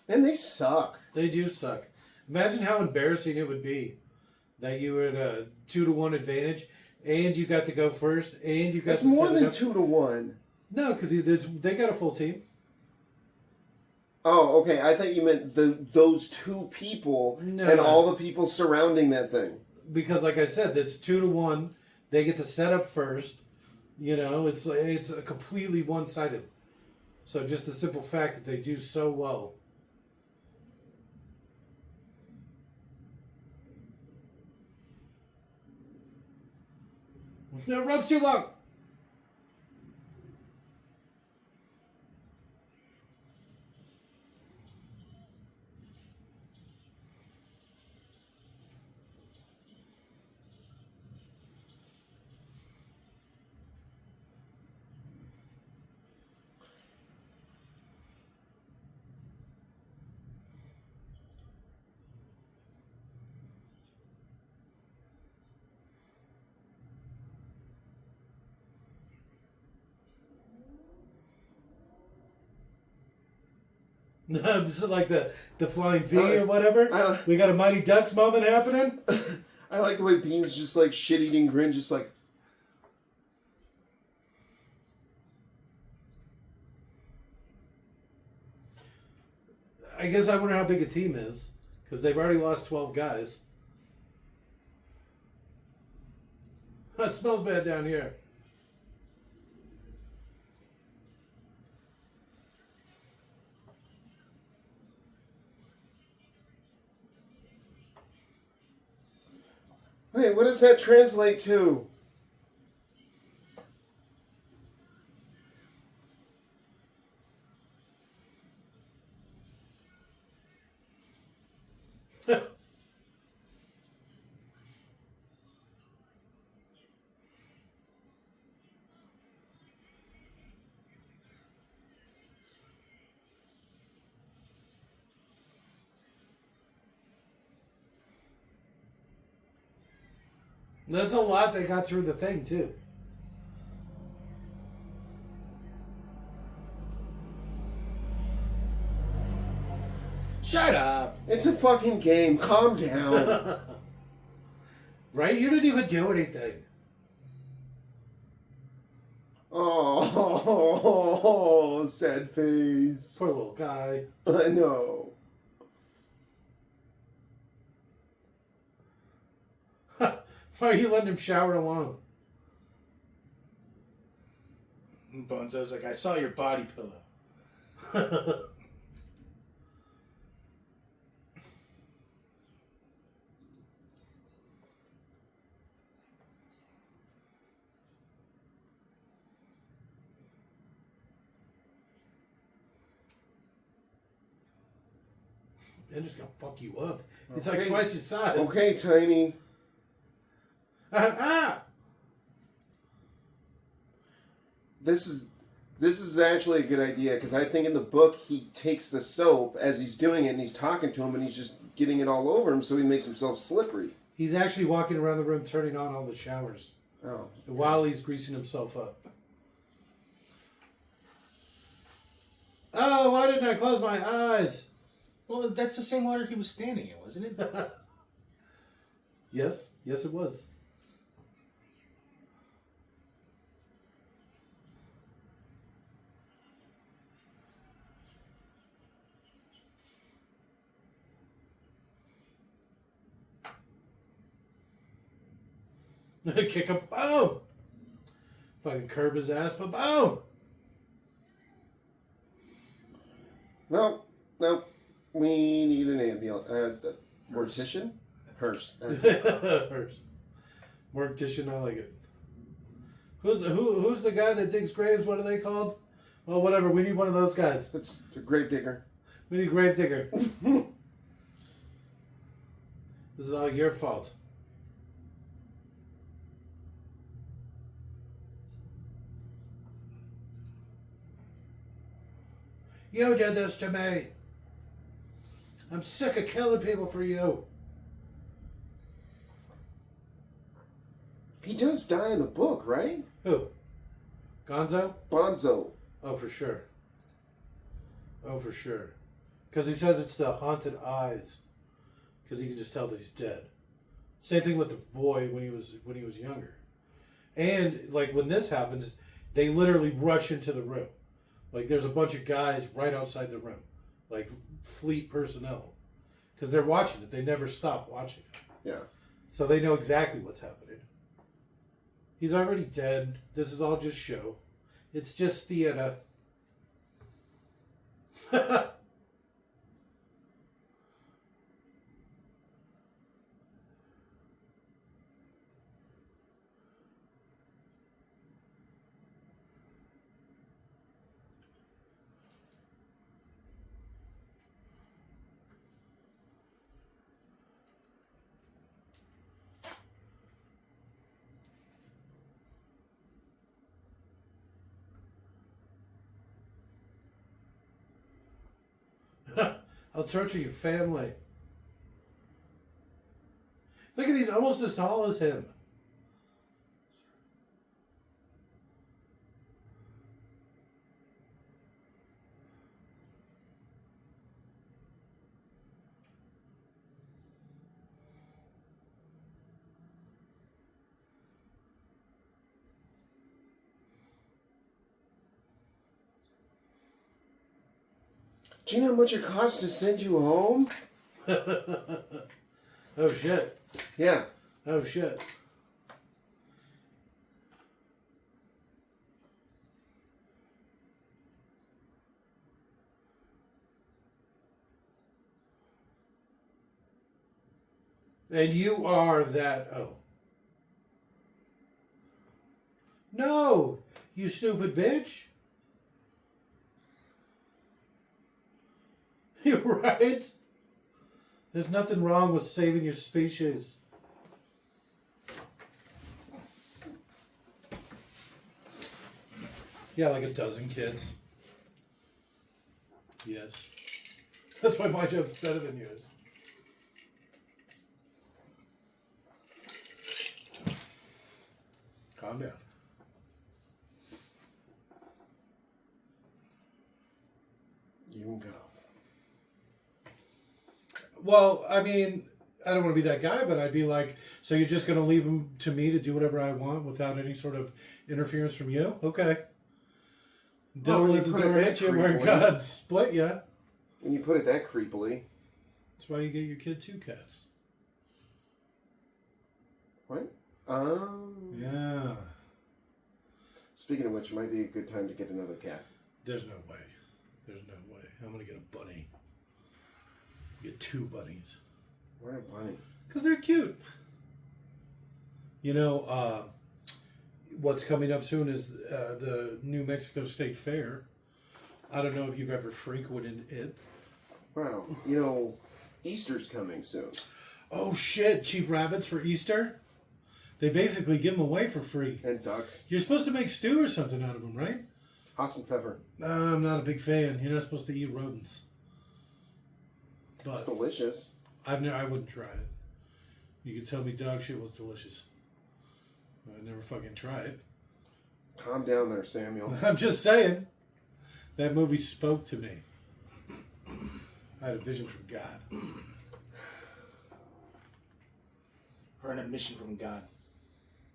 And they suck. They do suck. Imagine how embarrassing it would be that you were at a 2-to-1 advantage, and you got to go first, and you got That's to more set it than up. 2-to-1. No, because they got a full team. Oh, okay. I thought you meant those 2 people No. and all the people surrounding that thing. Because, like I said, that's 2-to-1. They get to set up first. You know, it's a completely one-sided. So just the simple fact that they do so well. No, rope's too long. Is it like the flying V I- or whatever? I- We got a Mighty Ducks moment happening? I like the way Bean's just like shit-eating grin, just like... I guess I wonder how big a team is. Because they've already lost 12 guys. It smells bad down here. Wait, what does that translate to? That's a lot they got through the thing, too. Shut up. It's a fucking game. Calm down. Right? You didn't even do anything. Oh, sad face. Poor little guy. I know. Why are you letting him shower alone? Bonzo's like, I saw your body pillow. They're just gonna fuck you up. He's Okay. like twice your size. Okay, Tiny. Ah! This is actually a good idea because I think in the book he takes the soap as he's doing it and he's talking to him and he's just getting it all over him so he makes himself slippery. He's actually walking around the room turning on all the showers Oh. while he's greasing himself up. Oh, why didn't I close my eyes? Well, that's the same water he was standing in, wasn't it? Yes, yes, it was. Kick him, boom! Fucking curb his ass, but boom! No. We need an ambulance. The mortician? Hearse. That's it. Hers. Mortician, I like it. Who's the guy that digs graves? What are they called? Well, whatever. We need one of those guys. It's a grave digger. We need a grave digger. This is all your fault. You did this to me. I'm sick of killing people for you. He does die in the book, right? Who? Gonzo? Bonzo. Oh, for sure. Oh, for sure. Because he says it's the haunted eyes. Because he can just tell that he's dead. Same thing with the boy when he was younger. And like when this happens, they literally rush into the room. Like there's a bunch of guys right outside the room, like fleet personnel, because they're watching it. They never stop watching it. Yeah. So they know exactly what's happening. He's already dead. This is all just show. It's just theater. I'll torture your family. Look at he's almost as tall as him. Do you know how much it costs to send you home? Oh, shit. Yeah. Oh, shit. And you are that. Oh. No, you stupid bitch. You're right. There's nothing wrong with saving your species. Yeah, like a dozen kids. Yes. That's why my job's better than yours. Calm down. You can go. Well, I mean, I don't want to be that guy, but I'd be like, so you're just going to leave him to me to do whatever I want without any sort of interference from you? Okay. Don't let the door hit you where God split you. When you put it that creepily. That's why you get your kid 2 cats. What? Yeah. Speaking of which, it might be a good time to get another cat. There's no way. There's no way. I'm going to get a bunny. Get 2 bunnies. Why a bunny? Because they're cute. You know, what's coming up soon is the New Mexico State Fair. I don't know if you've ever frequented it. Wow. You know, Easter's coming soon. Oh, shit. Cheap rabbits for Easter? They basically give them away for free. And ducks. You're supposed to make stew or something out of them, right? Haas and pepper. I'm not a big fan. You're not supposed to eat rodents. But It's delicious. I wouldn't try it. You could tell me dog shit was delicious. I'd never fucking try it. Calm down there, Samuel. I'm just saying. That movie spoke to me. I had a vision from God. Or an admission from God.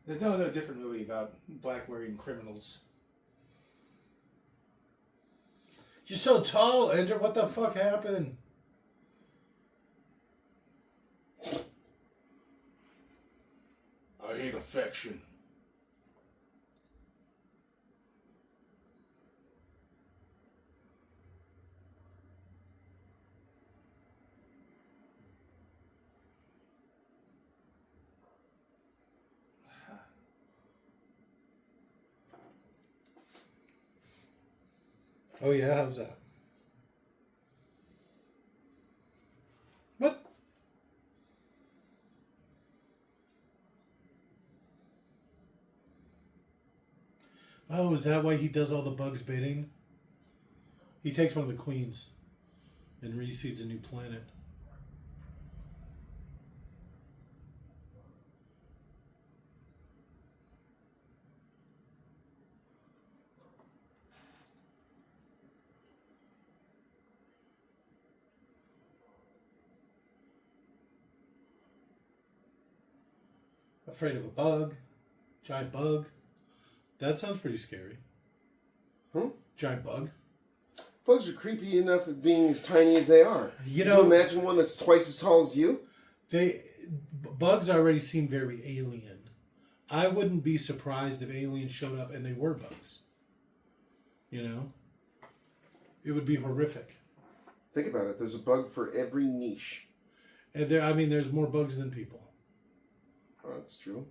There's no different movie about black wearing criminals. You're so tall, Ender. What the fuck happened? I hate affection. Oh, yeah? How's that? What? Oh, is that why he does all the bugs bidding? He takes one of the queens and reseeds a new planet. Afraid of a bug. Giant bug. That sounds pretty scary. Giant bug. Bugs are creepy enough at being as tiny as they are. You Could you imagine one that's twice as tall as you? Bugs already seem very alien. I wouldn't be surprised if aliens showed up and they were bugs. You know? It would be horrific. Think about it. There's a bug for every niche. And there's more bugs than people. Oh, that's true.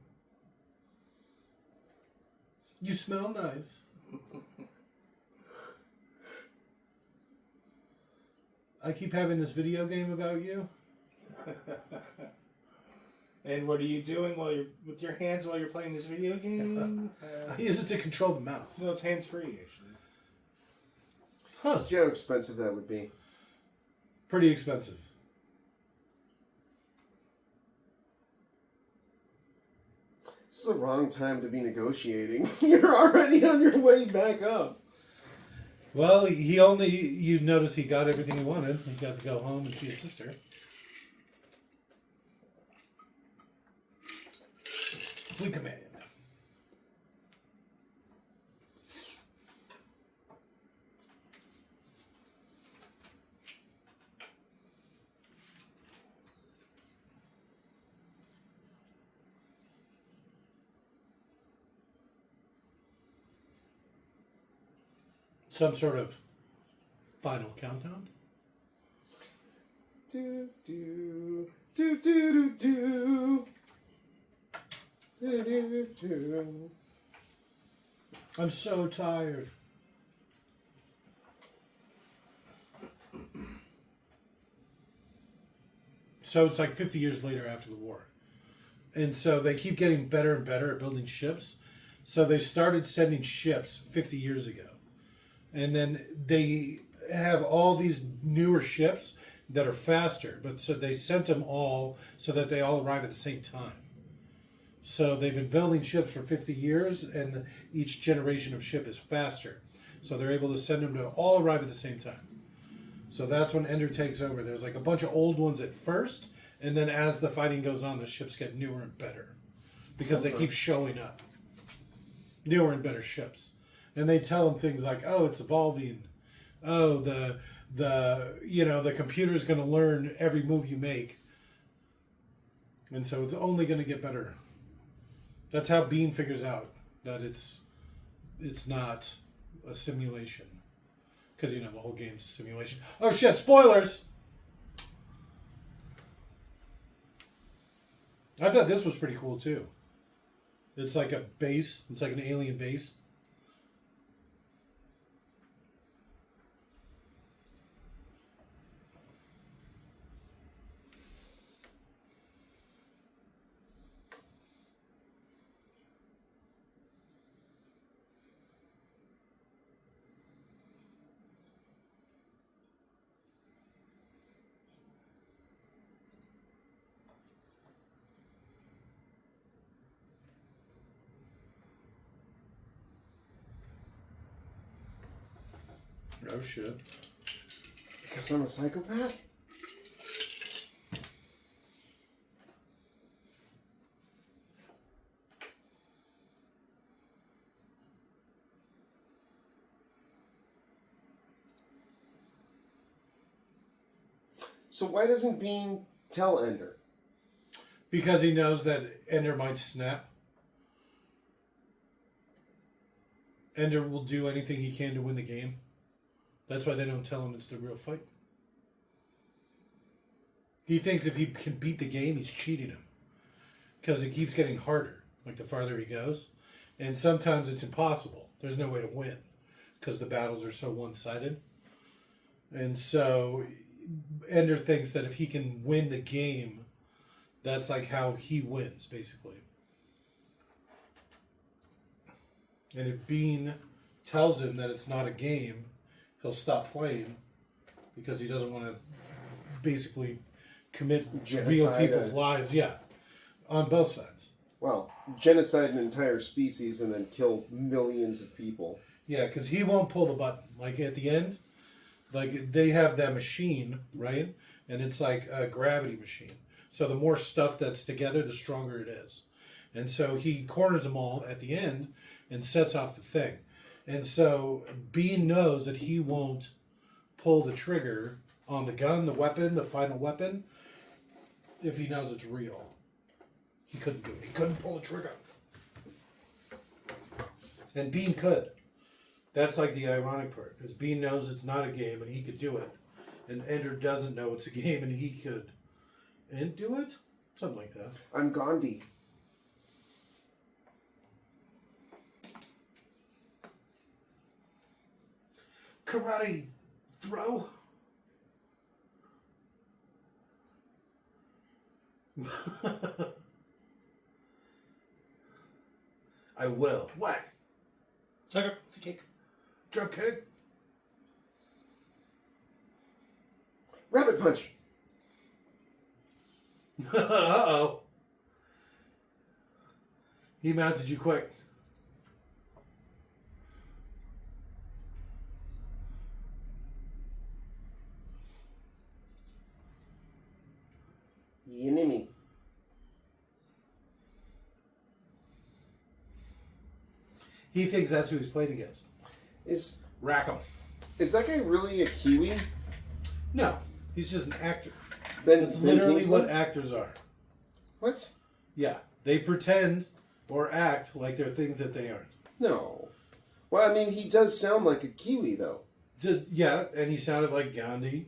You smell nice. I keep having this video game about you. And what are you doing with your hands while you're playing this video game? I use it to control the mouse. No, it's hands free actually. Huh. Do you know how expensive that would be? Pretty expensive. This is the wrong time to be negotiating. You're already on your way back up. Well, you notice he got everything he wanted. He got to go home and see his sister. Fleet command. some sort of final countdown. Do do do do do do. Do, do, do. I'm so tired. So it's like 50 years later after the war. And so they keep getting better and better at building ships. So they started sending ships 50 years ago. And then they have all these newer ships that are faster. But so they sent them all so that they all arrive at the same time. So they've been building ships for 50 years, and each generation of ship is faster. So they're able to send them to all arrive at the same time. So that's when Ender takes over. There's like a bunch of old ones at first, and then as the fighting goes on, the ships get newer and better. Because they keep showing up. Newer and better ships. And they tell them things like, oh, it's evolving. Oh, the computer's going to learn every move you make. And so it's only going to get better. That's how Bean figures out that it's not a simulation. Because, the whole game's a simulation. Oh, shit, spoilers! I thought this was pretty cool, too. It's like a base. It's like an alien base. Oh, shit. Because I'm a psychopath? So why doesn't Bean tell Ender? Because he knows that Ender might snap. Ender will do anything he can to win the game. That's why they don't tell him it's the real fight. He thinks if he can beat the game, he's cheating him. Because it keeps getting harder, like the farther he goes. And sometimes it's impossible. There's no way to win. Because the battles are so one-sided. And so Ender thinks that if he can win the game, that's like how he wins, basically. And if Bean tells him that it's not a game, he'll stop playing because he doesn't want to basically commit real people's lives. Yeah, on both sides. Well, genocide an entire species and then kill millions of people. Yeah, because he won't pull the button. Like at the end, like they have that machine, right? And it's like a gravity machine. So the more stuff that's together, the stronger it is. And so he corners them all at the end and sets off the thing. And so Bean knows that he won't pull the trigger on the gun, the weapon, the final weapon, if he knows it's real. He couldn't do it. He couldn't pull the trigger. And Bean could. That's like the ironic part. Is Bean knows it's not a game and he could do it. And Ender doesn't know it's a game and he could. And do it? Something like that. I'm Gandhi. Karate throw. I will. Whack. Sucker. Kick. Drop kick. Rabbit punch. Uh-oh. He mounted you quick. Yinimi. He thinks that's who he's playing against. Rack him. Is that guy really a Kiwi? No, he's just an actor. That's Literally Kingsley? what actors are. What? Yeah, they pretend or act like they're things that they aren't. No. Well, I mean, he does sound like a Kiwi, though. Yeah, and he sounded like Gandhi,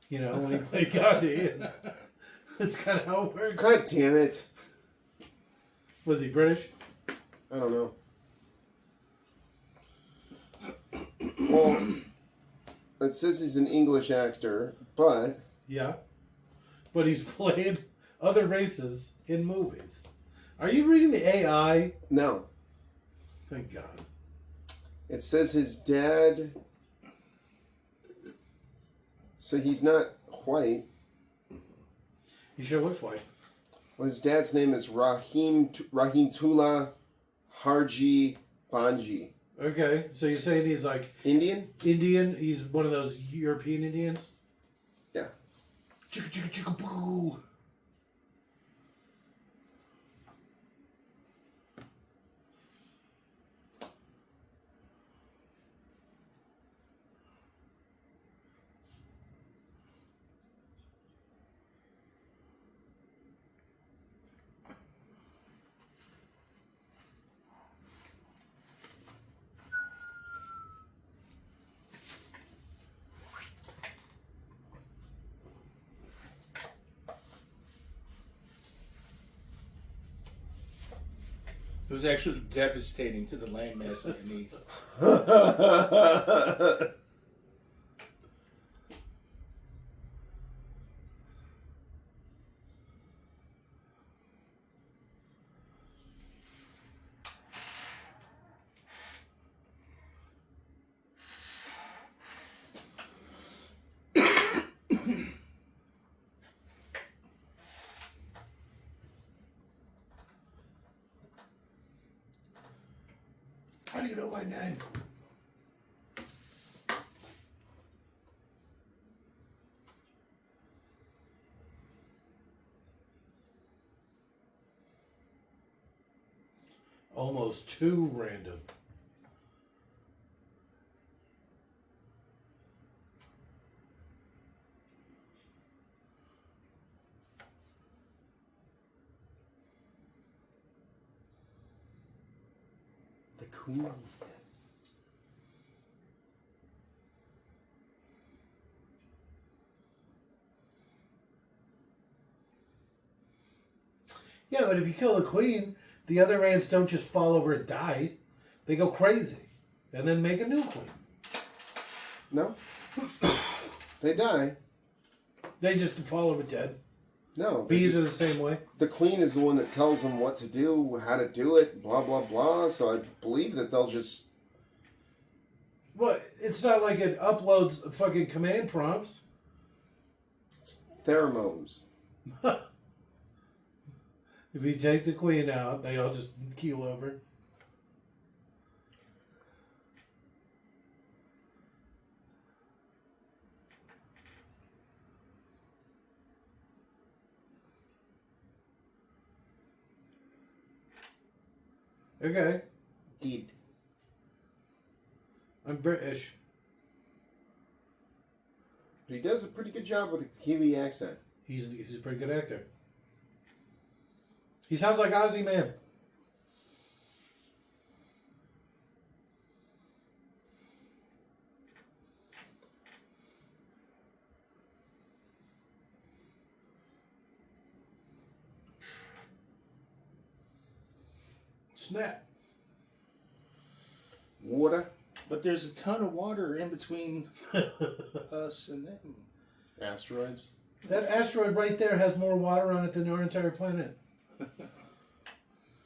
when he played Gandhi. And that's kind of how it works. God damn it. Was he British? I don't know. Well, it says he's an English actor, but... Yeah. But he's played other races in movies. Are you reading the AI? No. Thank God. It says his dad... So he's not white. He sure looks white. Well, his dad's name is Rahimtullah Harji Banji. Okay, so you're saying he's like Indian? Indian? He's one of those European Indians? Yeah. Chicka chicka chicka boo. It was actually devastating to the landmass underneath. How do you know my name? Almost too random. The Queen. Yeah, but if you kill the queen, the other ants don't just fall over and die. They go crazy and then make a new queen. No? They die. They just fall over dead. No. Bees are the same way. The Queen is the one that tells them what to do, how to do it, blah, blah, blah. So I believe that they'll just... Well, it's not like it uploads fucking command prompts. It's pheromones. If you take the queen out, they all just keel over. Okay. Did. I'm British. But he does a pretty good job with the Kiwi accent. He's a pretty good actor. He sounds like Ozzy Man. Snap. Water. But there's a ton of water in between us and them. Asteroids. That asteroid right there has more water on it than our entire planet.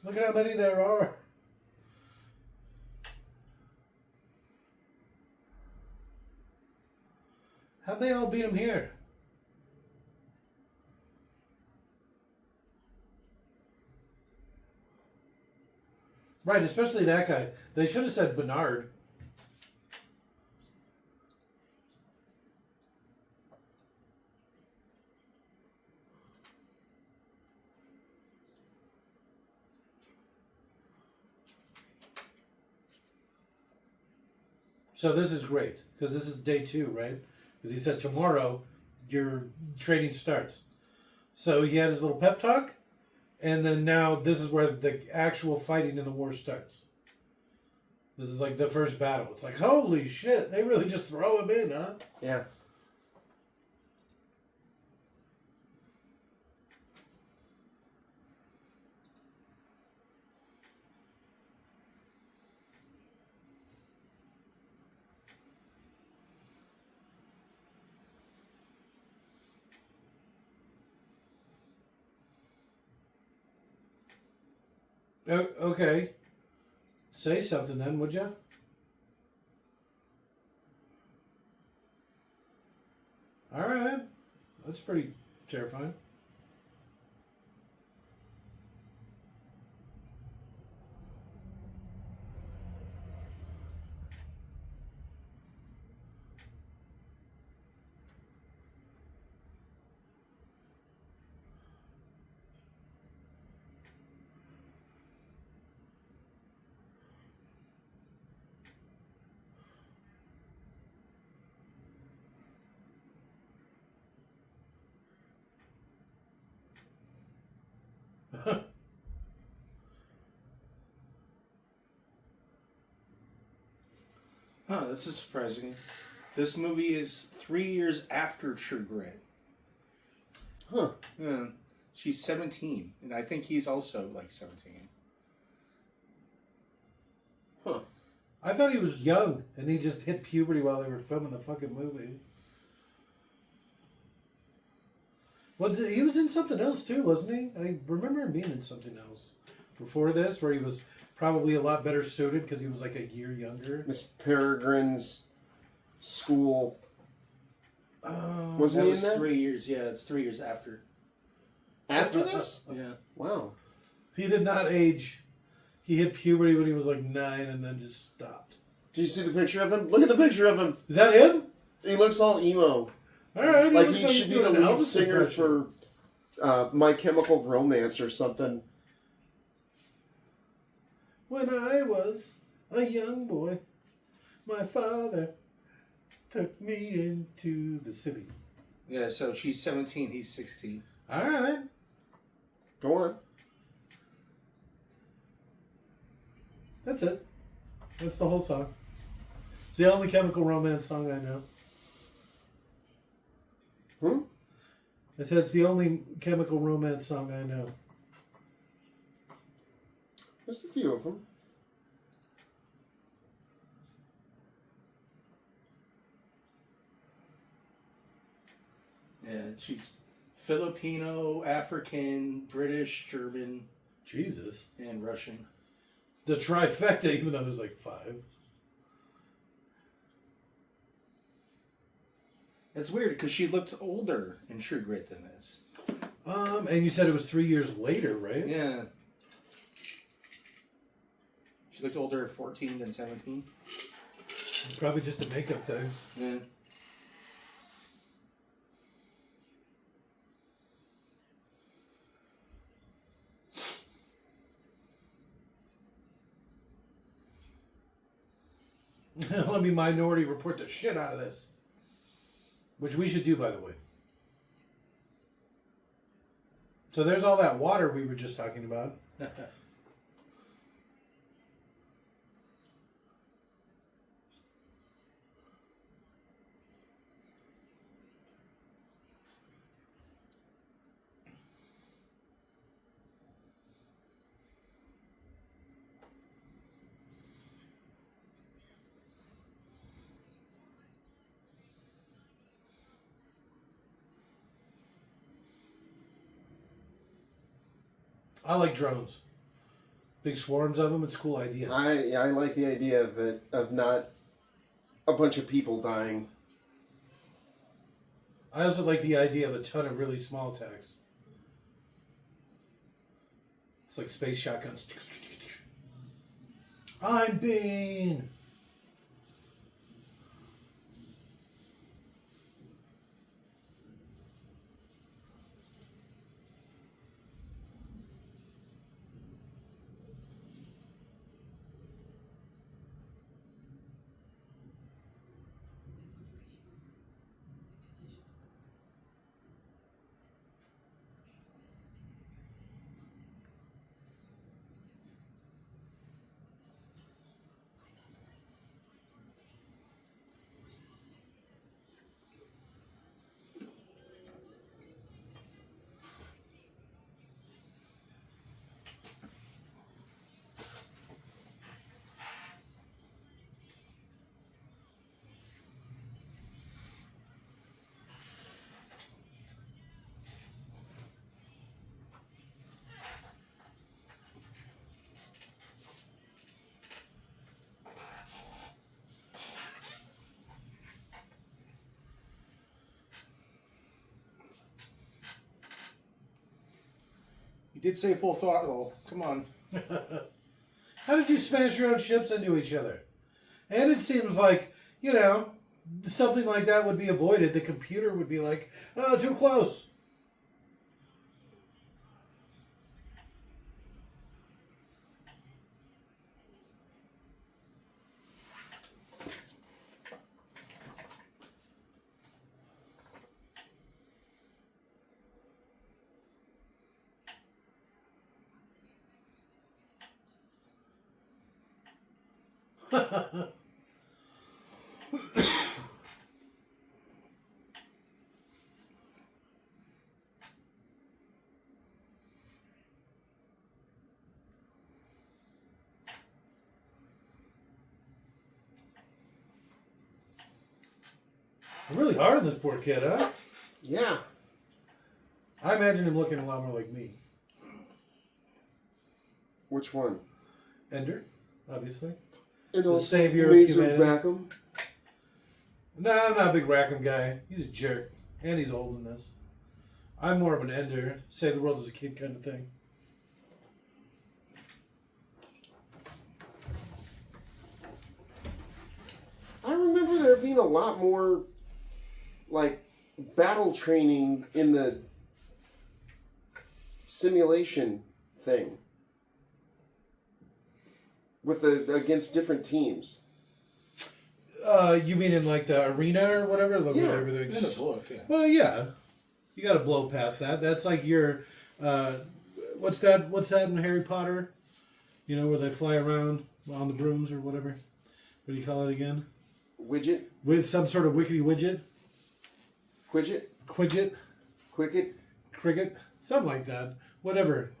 Look at how many there are. How'd they all beat him here? Right, especially that guy. They should have said Bernard. So this is great, because this is day 2, right? Because he said tomorrow your training starts. So he had his little pep talk, and then now this is where the actual fighting in the war starts. This is like the first battle. It's like, holy shit, they really just throw him in, huh? Yeah. Okay. Say something then, would you? Alright. That's pretty terrifying. Huh, this is surprising. This movie is 3 years after True Grit. Huh. Yeah. She's 17, and I think he's also like 17. Huh. I thought he was young, and he just hit puberty while they were filming the fucking movie. Well, he was in something else too, wasn't he? I remember him being in something else before this, where he was probably a lot better suited because he was like a year younger. Miss Peregrine's school. Was that he was in that? 3 years. Yeah, it's 3 years after. After this? Yeah. Wow. He did not age. He hit puberty when he was like 9 and then just stopped. Did you see the picture of him? Look at the picture of him. Is that him? He looks all emo. All right. Like looks he should he's be the doing an lead Elvis singer impression. for My Chemical Romance or something. When I was a young boy, my father took me into the city. Yeah, so she's 17, he's 16. All right. Go on. That's it. That's the whole song. It's the only Chemical Romance song I know. Hmm? I said it's the only Chemical Romance song I know. Just a few of them. Yeah, she's Filipino, African, British, German, Jesus. and Russian. The trifecta, even though there's like 5. It's weird because she looked older in True Grit than this. And you said it was 3 years later, right? Yeah. She looked older at 14 than 17. Probably just a makeup thing. Yeah. Let me Minority Report the shit out of this. Which we should do, by the way. So there's all that water we were just talking about. I like drones. Big swarms of them. It's a cool idea. I like the idea of it, of not a bunch of people dying. I also like the idea of a ton of really small attacks. It's like space shotguns. I'm Bean. You did say full throttle. Come on. How did you smash your own ships into each other? And it seems like, you know, something like that would be avoided. The computer would be like, oh, too close. Really hard on this poor kid, huh? Yeah. I imagine him looking a lot more like me. Which one? Ender, obviously. And The also savior of Mazer humanity. Rackham. No, I'm not a big Rackham guy. He's a jerk. And he's old in this. I'm more of an Ender, save the world as a kid kind of thing. I remember there being a lot more, like, battle training in the simulation thing. With against different teams. You mean in like the arena or whatever? Like Yeah, where everything's... In the book, yeah. Well, yeah. You got to blow past that. That's like your... what's that in Harry Potter? You know, where they fly around on the brooms or whatever. What do you call it again? Widget? With some sort of wickety widget? Quidget? Quidget? Quicket? Cricket? Something like that. Whatever.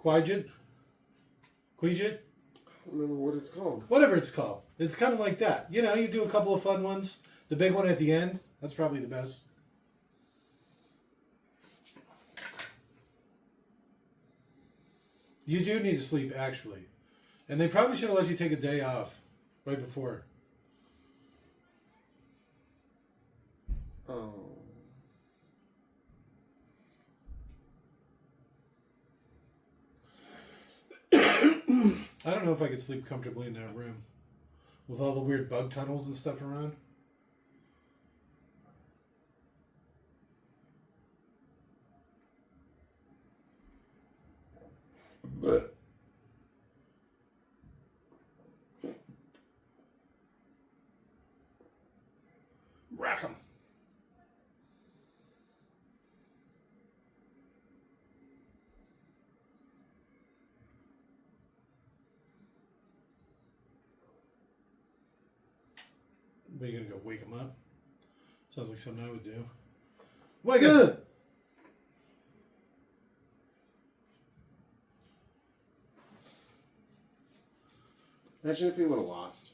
Quidget? Quidget? I don't remember what it's called. Whatever it's called. It's kind of like that. You know, you do a couple of fun ones. The big one at the end, that's probably the best. You do need to sleep, actually. And they probably should have let you take a day off right before. Oh. I don't know if I could sleep comfortably in that room with all the weird bug tunnels and stuff around. But Rack 'em. Are you gonna go wake him up? Sounds like something I would do. Wake up! imagine if he would have lost.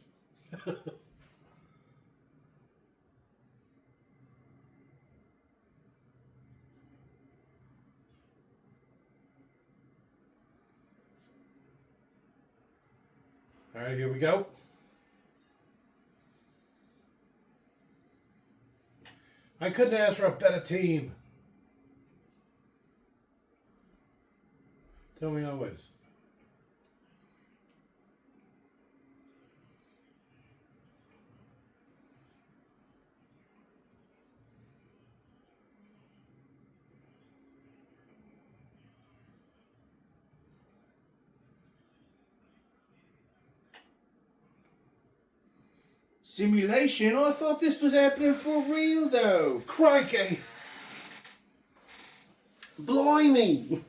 All right, here we go. I couldn't ask for a better team. Tell me always. Simulation? I thought this was happening for real, though. Crikey! Blimey!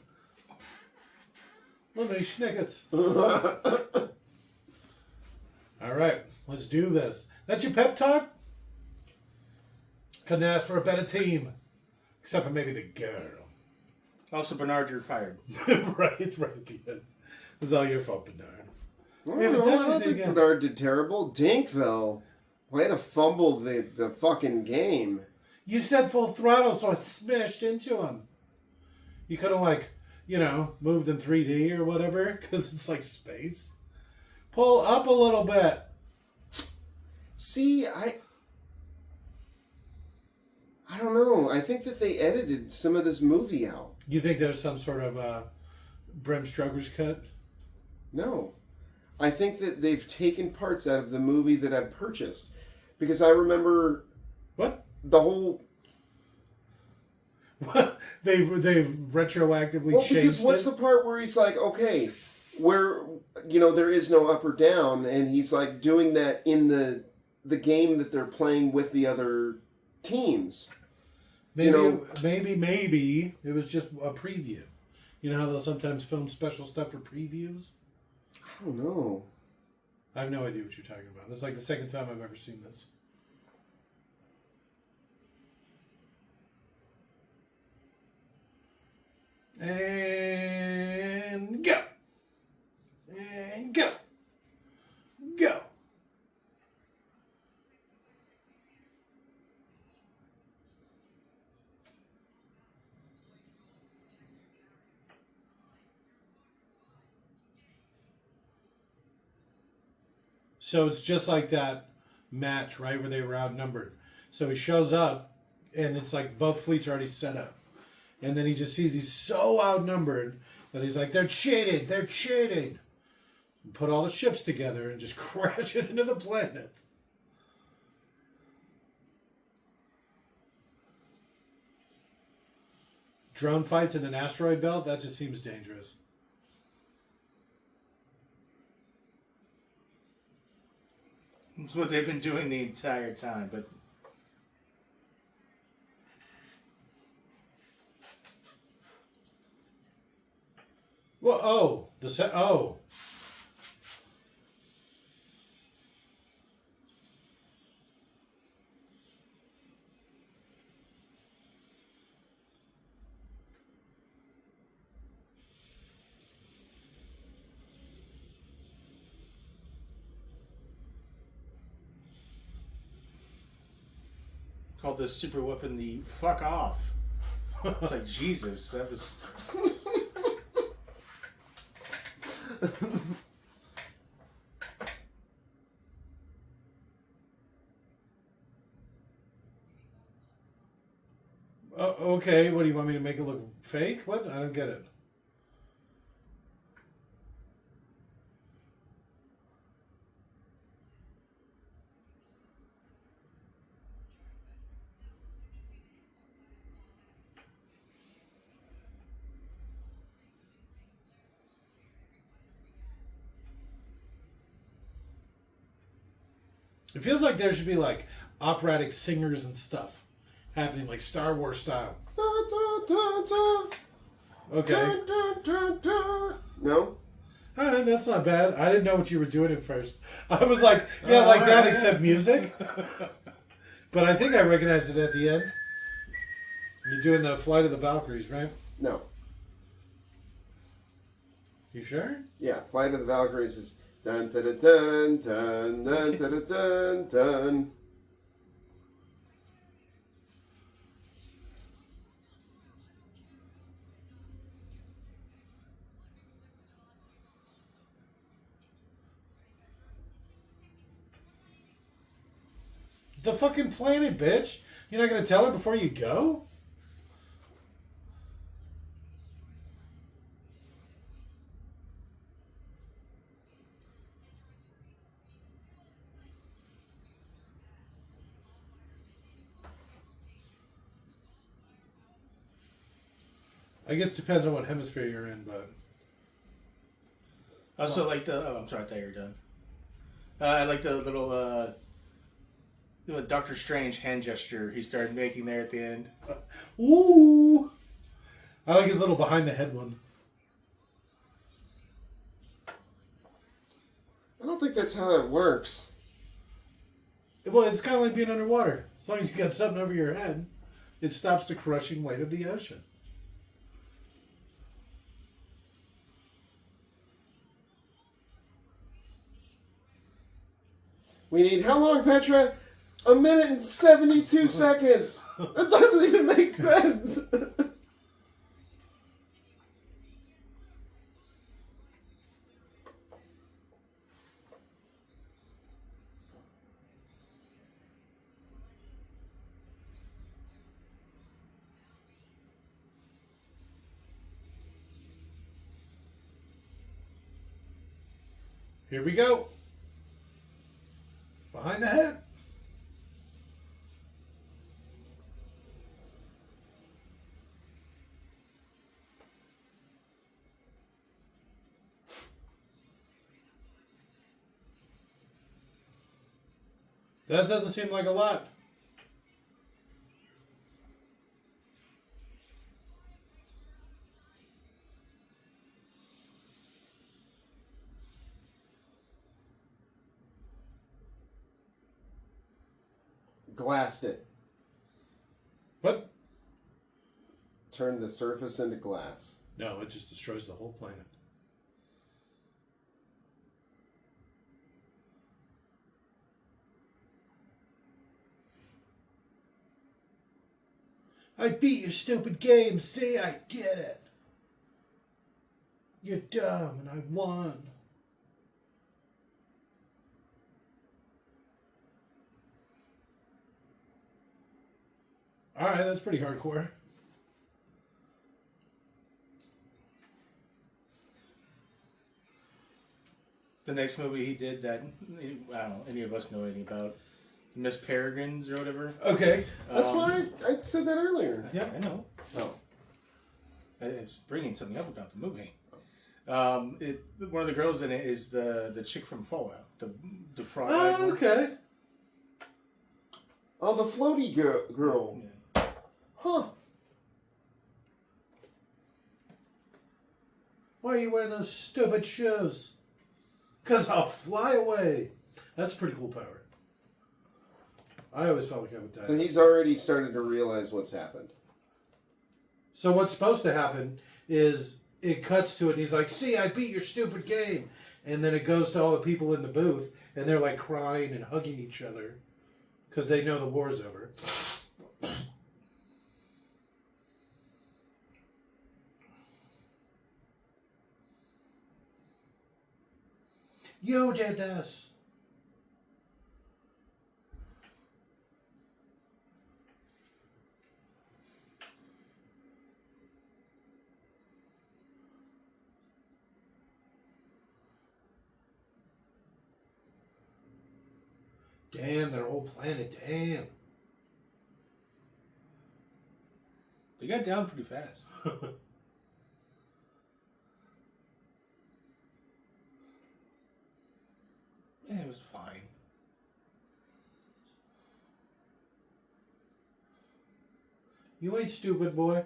Let me schnickets. All right, let's do this. That's your pep talk? Couldn't ask for a better team. Except for maybe the girl. Also, Bernard, you're fired. Right at the end. It's all your fault, Bernard. I haven't don't, done know, I don't anything think yet. Bernard did terrible. Dink, though. Way to fumble the fucking game. You said full throttle, so I smashed into him. You could have, like, you know, moved in 3D or whatever, because it's like space. Pull up a little bit. See, I don't know. I think that they edited some of this movie out. You think there's some sort of Bram Stoker's cut? No. I think that they've taken parts out of the movie that I've purchased. Because I remember What? the whole... What? They've retroactively Well, changed because what's it? the part where he's like, okay, where, there is no up or down, and he's like doing that in the game that they're playing with the other teams. Maybe it was just a preview. You know how they'll sometimes film special stuff for previews? I don't know. I have no idea what you're talking about. This is like the second time I've ever seen this. And go. And go. Go. So it's just like that match, right, where they were outnumbered. So he shows up, and it's like both fleets are already set up. And then he just sees he's so outnumbered that he's like, they're cheating, they're cheating. And put all the ships together and just crash it into the planet. Drone fights in an asteroid belt? That just seems dangerous. It's what they've been doing the entire time, but Well, oh. called this super weapon the fuck off. It's like, Jesus, that was... Okay, what do you want me to make it look fake? What? I don't get it. It feels like there should be like operatic singers and stuff happening, like Star Wars style. Okay. No? That's not bad. I didn't know what you were doing at first. I was like, yeah, like that, except music. But I think I recognized it at the end. You're doing the Flight of the Valkyries, right? No. You sure? Yeah, Flight of the Valkyries is dun dun dun dun dun dun dun dun dun. The fucking planet, bitch. You're not going to tell her before you go? I guess it depends on what hemisphere you're in, but... Also, like the... Oh, I'm sorry, I thought you were done. I like the little... Doctor Strange hand gesture he started making there at the end. Ooh! I like his little behind the head one. I don't think that's how that works. Well, it's kind of like being underwater. As long as you got something over your head, it stops the crushing weight of the ocean. We need how long, Petra? 1 minute and 72 seconds. That doesn't even make sense. Here we go. Behind the head. That doesn't seem like a lot. Glassed it. What? Turned the surface into glass. No, it just destroys the whole planet. I beat your stupid game. See, I did it. You're dumb, and I won. All right, that's pretty hardcore. The next movie he did that, I don't know, any of us know anything about. Miss Peregrine's or whatever. Okay. That's why I said that earlier. Yeah, I know. Oh. I was bringing something up about the movie. One of the girls in it is the chick from Fallout. The fraud. Oh, okay. Oh, the floaty girl. Yeah. Huh. Why are you wearing those stupid shoes? 'Cause I'll fly away. That's a pretty cool power. I always felt like I would die. So he's already started to realize what's happened. So what's supposed to happen is it cuts to it. And he's like, "See, I beat your stupid game," and then it goes to all the people in the booth, and they're like crying and hugging each other because they know the war's over. You did this. Damn, their whole planet. Damn. They got down pretty fast. Yeah, it was fine. You ain't stupid, boy.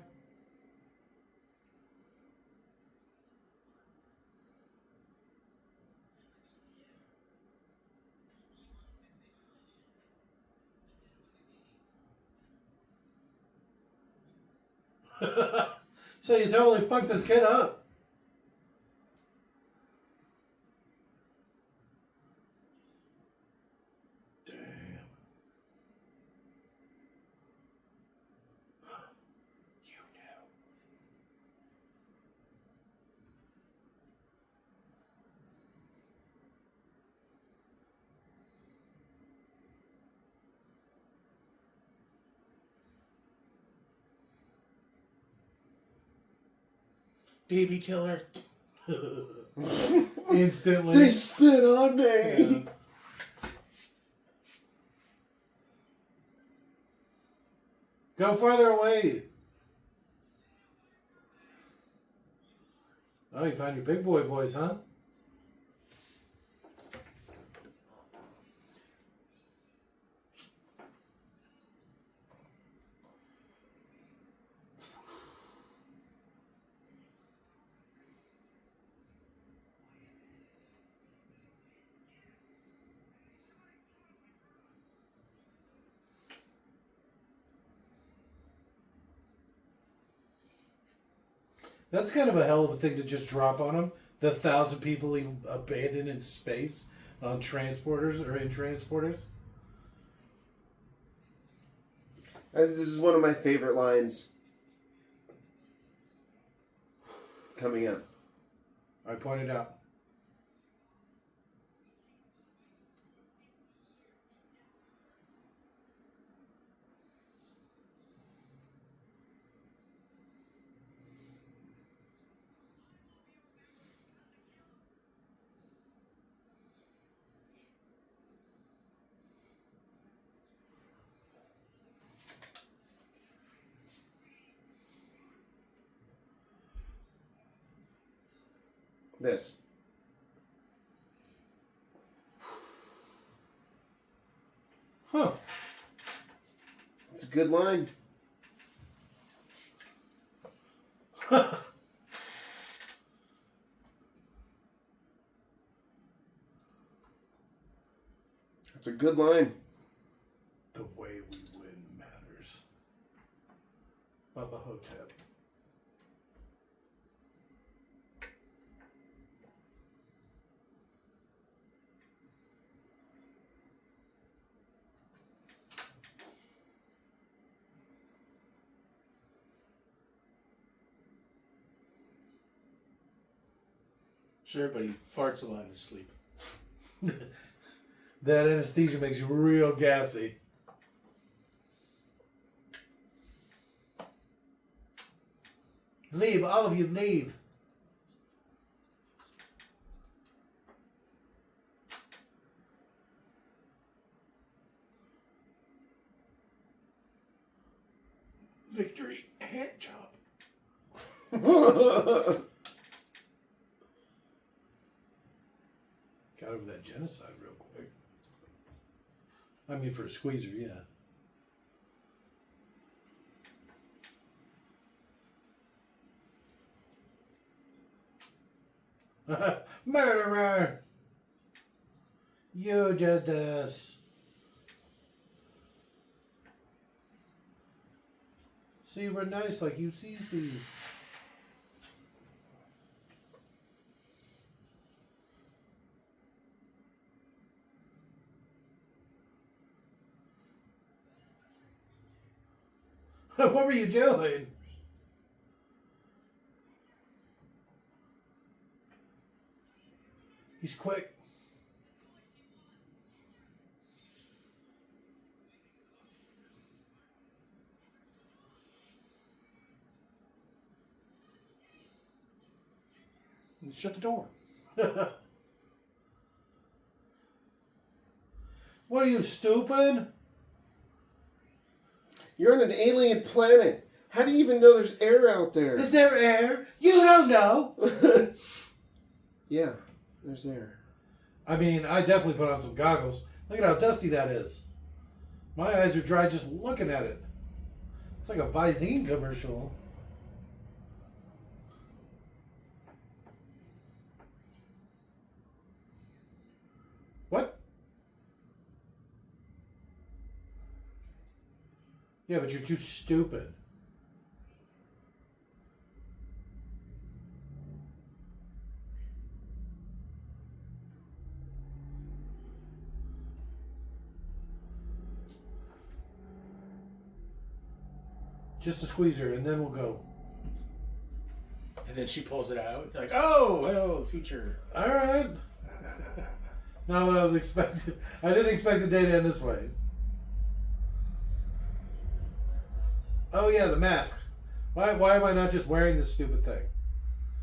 So you totally fucked this kid up. Damn. You knew. Baby killer. Instantly. They spit on me. Yeah. Go farther away. Oh, you found your big boy voice, huh? That's kind of a hell of a thing to just drop on him. The 1,000 people he abandoned in space on transporters or in transporters. This is one of my favorite lines coming up. I pointed out. This. Huh. It's a good line. It's a good line. The way we win matters. Bubba Hotep. Sure, but he farts a lot in his sleep. That anesthesia makes you real gassy. Leave, all of you, leave. Victory hand job. Got over that genocide real quick. I mean, for a squeezer, yeah. Murderer! You did this. See, we're nice like you, CC. What were you doing? He's quick. Shut the door. What are you, stupid? You're on an alien planet. How do you even know there's air out there? Is there air? You don't know. Yeah, there's air. I mean, I definitely put on some goggles. Look at how dusty that is. My eyes are dry just looking at it. It's like a Visine commercial. What? Yeah, but you're too stupid. Just a squeezer, and then we'll go. And then she pulls it out. Like, oh, hello, future. All right. Not what I was expecting. I didn't expect the day to end this way. Oh yeah, the mask. Why am I not just wearing this stupid thing?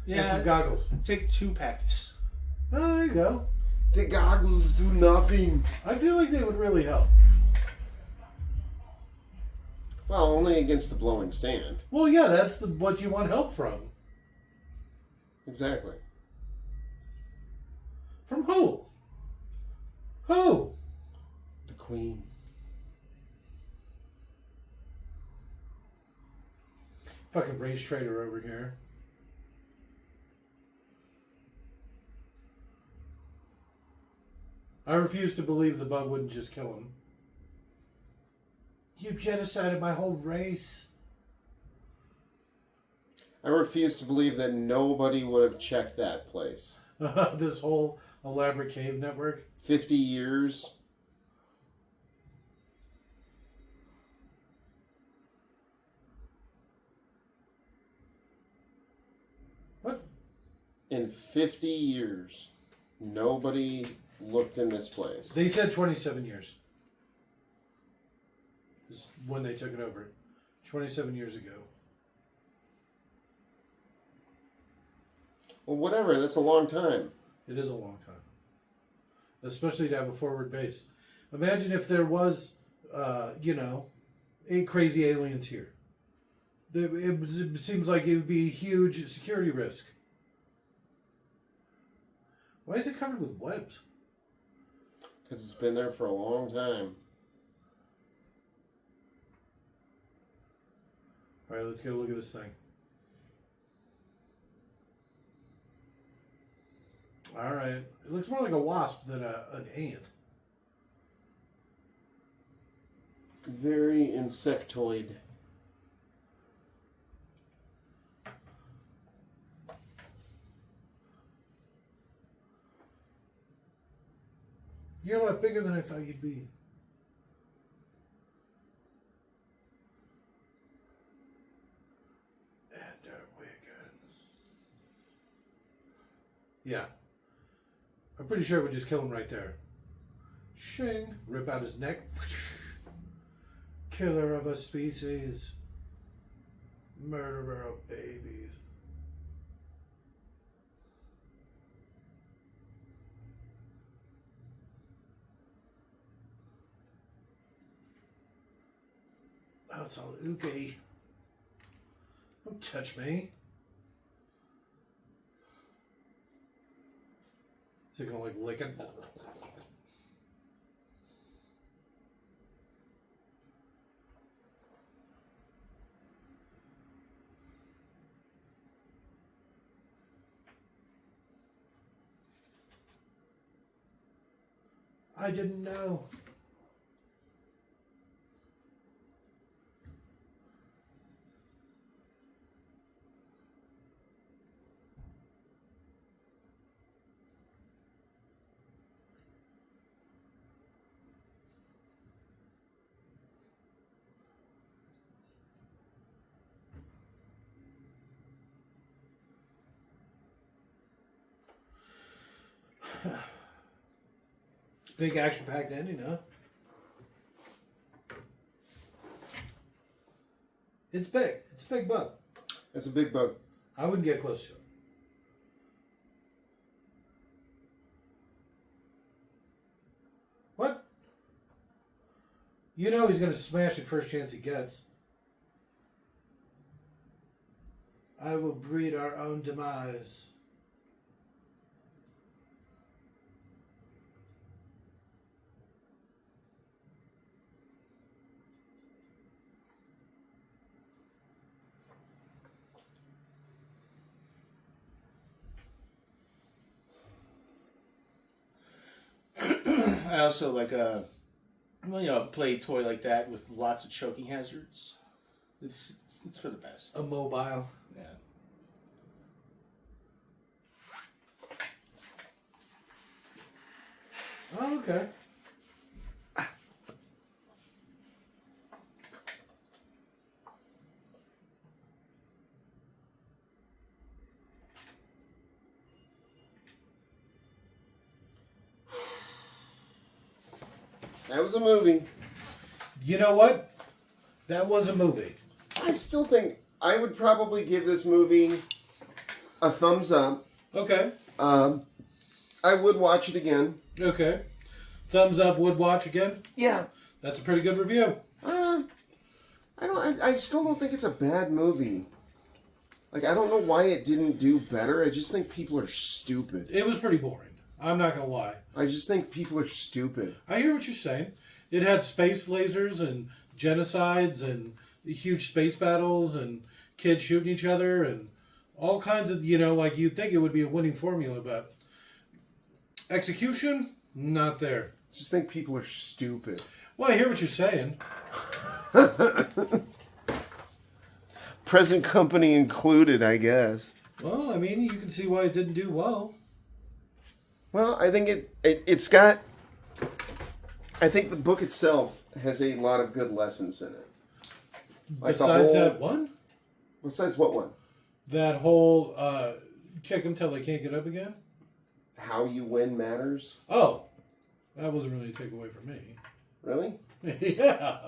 Yeah. And some goggles. Take 2 packs. Oh, there you go. The goggles do nothing. I feel like they would really help. Well, only against the blowing sand. Well, yeah, that's what you want help from. Exactly. From who? Who? The Queen. Fucking race trader over here. I refuse to believe the bug wouldn't just kill him. You genocided my whole race. I refuse to believe that nobody would have checked that place. This whole elaborate cave network. 50 years. What? In 50 years, nobody looked in this place. They said 27 years. Is when they took it over. 27 years ago. Well, whatever, that's a long time. It is a long time. Especially to have a forward base. Imagine if there was, 8 crazy aliens here. It seems like it would be a huge security risk. Why is it covered with webs? Because it's been there for a long time. All right, let's get a look at this thing. All right. It looks more like a wasp than an ant. Very insectoid. You're a lot bigger than I thought you'd be. And Wiggins. Yeah. I'm pretty sure we just kill him right there. Shing. Rip out his neck. Killer of a species. Murderer of babies. Now it's all ooky. Don't touch me. Is it gonna like lick it? I didn't know. Big action-packed ending, huh? It's big. It's a big bug. It's a big bug. I wouldn't get close to it. What? You know he's going to smash it first chance he gets. I will breed our own demise. I also like play a toy like that with lots of choking hazards. It's for the best. A mobile. Yeah. Oh, okay. That was a movie. You know what? That was a movie. I still think I would probably give this movie a thumbs up. Okay. I would watch it again. Okay. Thumbs up, would watch again? Yeah. That's a pretty good review. I still don't think it's a bad movie. Like, I don't know why it didn't do better. I just think people are stupid. It was pretty boring. I'm not going to lie. I just think people are stupid. I hear what you're saying. It had space lasers and genocides and huge space battles and kids shooting each other and all kinds of, like you'd think it would be a winning formula, but execution, not there. I just think people are stupid. Well, I hear what you're saying. Present company included, I guess. Well, I mean, you can see why it didn't do well. Well, I think it's got... I think the book itself has a lot of good lessons in it. Like Besides that one? Besides what one? That whole kick them till they can't get up again? How you win matters. Oh, that wasn't really a takeaway for me. Really? Yeah.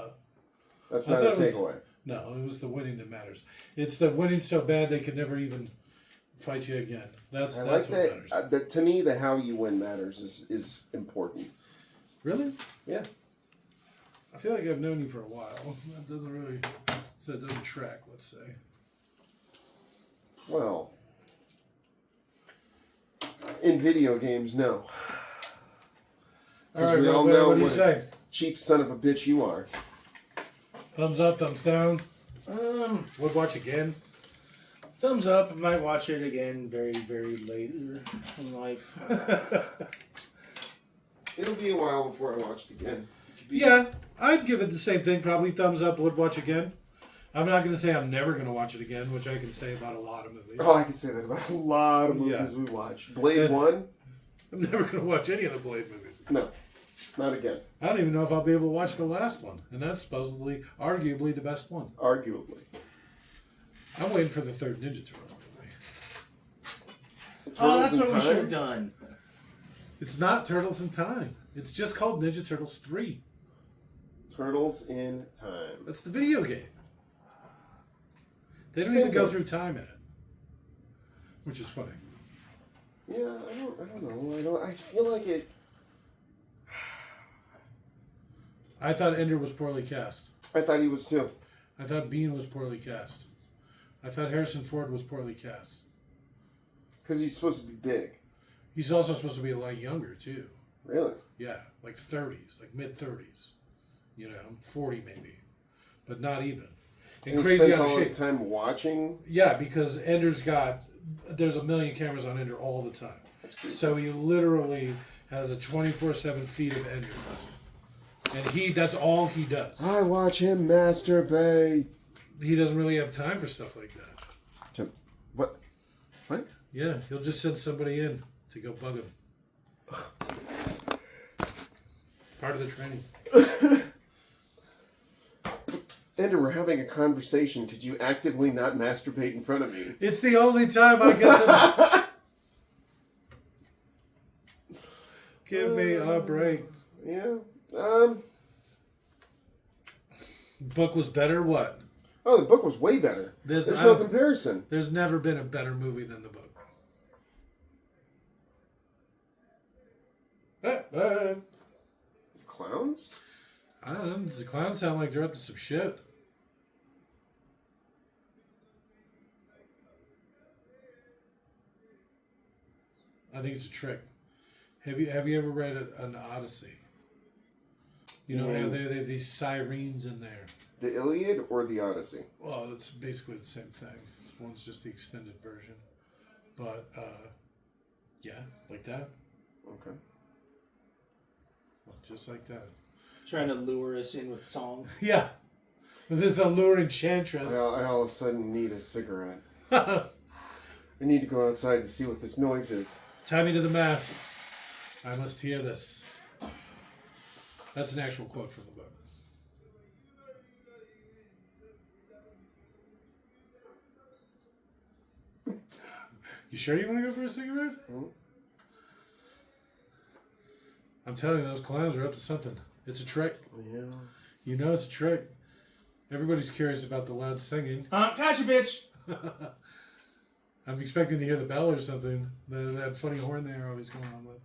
That's not a takeaway. No, it was the winning that matters. It's the winning so bad they could never even fight you again. That's like what that. matters. To me, the how you win matters is important. Really? Yeah. I feel like I've known you for a while. That doesn't track, let's say. Well, In video games, no. All right, we Red all Bear, know what do you what- say? Cheap son of a bitch you are. Thumbs up, thumbs down. Would watch again. Thumbs up. I might watch it again very, very later in life. It'll be a while before I watch it again. Yeah, I'd give it the same thing. Probably thumbs up. Would watch again. I'm not going to say I'm never going to watch it again, which I can say about a lot of movies. Oh, I can say that about a lot of movies we watch. Blade 1? I'm never going to watch any of the Blade movies. No. Not again. I don't even know if I'll be able to watch the last one, and that's supposedly, arguably, the best one. Arguably. I'm waiting for the third Ninja Turtles movie. Oh, that's in what we should have Time? done. It's not Turtles in Time. It's just called Ninja Turtles 3. Turtles in Time. That's the video game. They don't Same even go thing. through time in it, which is funny. Yeah, I don't know. I feel like it... I thought Ender was poorly cast. I thought he was too. I thought Bean was poorly cast. I thought Harrison Ford was poorly cast. Because he's supposed to be big. He's also supposed to be a lot younger, too. Really? Yeah, like 30s, like mid-30s. 40 maybe. But not even. And he crazy spends out of all his shape. time watching? Yeah, because there's a million cameras on Ender all the time. That's creepy. So he literally has a 24/7 feed of Ender. And that's all he does. I watch him masturbate. He doesn't really have time for stuff like that. What? What? Yeah, he'll just send somebody in to go bug him. Part of the training. Ender, we're having a conversation. Could you actively not masturbate in front of me? It's the only time I get to... Give me a break. Yeah. Book was better, what? Oh, the book was way better. There's no comparison. There's never been a better movie than the book. Clowns? I don't know. The clowns sound like they're up to some shit. I think it's a trick. Have you ever read an Odyssey? You know, Yeah. they have these sirens in there. The Iliad or the Odyssey? Well, it's basically the same thing. One's just the extended version. But, yeah, like that. Okay. Just like that. Trying to lure us in with song. Yeah. This alluring enchantress. I all of a sudden need a cigarette. I need to go outside to see what this noise is. Tie me to the mast. I must hear this. That's an actual quote from the book. You sure you want to go for a cigarette? Hmm? I'm telling you, those clowns are up to something. It's a trick. Yeah. You know it's a trick. Everybody's curious about the loud singing. Catch a bitch! I'm expecting to hear the bell or something. That funny horn they're always going on with.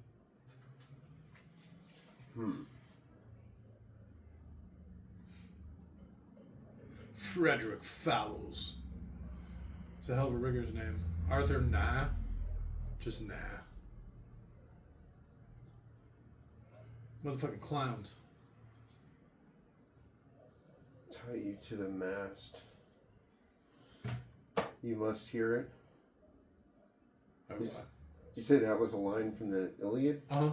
Frederick Fowles. It's a hell of a rigger's name. Arthur Nah. Just Nah. Motherfucking clowns. Tie you to the mast. You must hear it. You say that was a line from the Iliad? Uh-huh.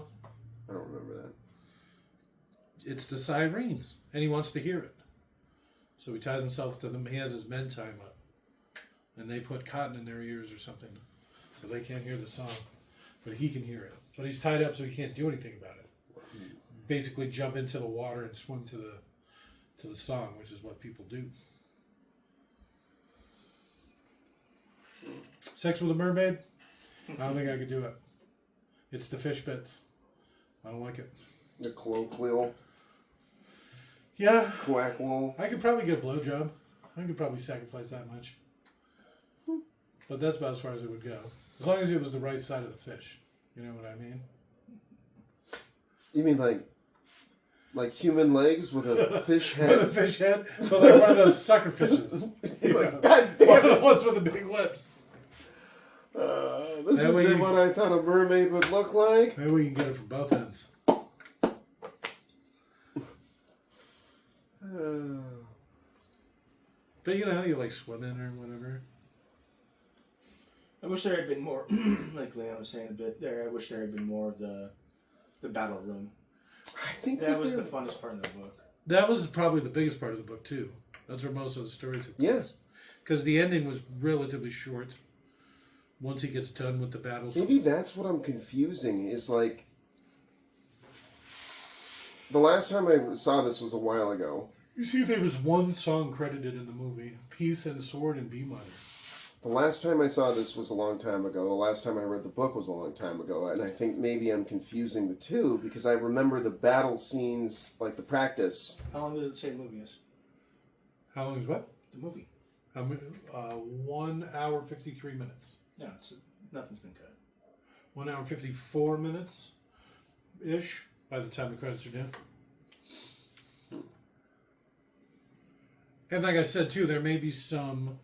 I don't remember that. It's the sirens, and he wants to hear it. So he ties himself to them. He has his men tie him up. And they put cotton in their ears or something. So they can't hear the song. But he can hear it. But he's tied up so he can't do anything about it. Basically jump into the water and swim to the song, which is what people do. Sex with a mermaid? I don't think I could do it. It's the fish bits. I don't like it. The colloquial, Yeah, quackle. I could probably get a blowjob. I could probably sacrifice that much. But that's about as far as it would go. As long as it was the right side of the fish. You know what I mean? You mean like human legs with a fish With a head? fish head? So like one of those sucker fishes. You know, God damn it! ones with the big lips. This This That way isn't you- what I thought a mermaid would look like. Maybe we can get it from both ends. But you know how you like swimming or whatever? I wish there had been more, like Leon was saying a bit there, I wish there had been more of the battle room. I think That was they're- the funnest part of the book. That was probably the biggest part of the book, too. That's where most of the story took place. Yes. Because the ending was relatively short. Once he gets done with the battles. Maybe that's what I'm confusing. Is like the last time I saw this was a while ago. You see, there was one song credited in the movie. Peace and Sword in B minor. The last time I saw this was a long time ago. The last time I read the book was a long time ago. And I think maybe I'm confusing the two because I remember the battle scenes, like the practice. How long does it say the movie is? How long is what? The movie. 1 hour 53 minutes. No, nothing's been cut. 1 hour 54 minutes ish by the time the credits are done. And like I said too, there may be some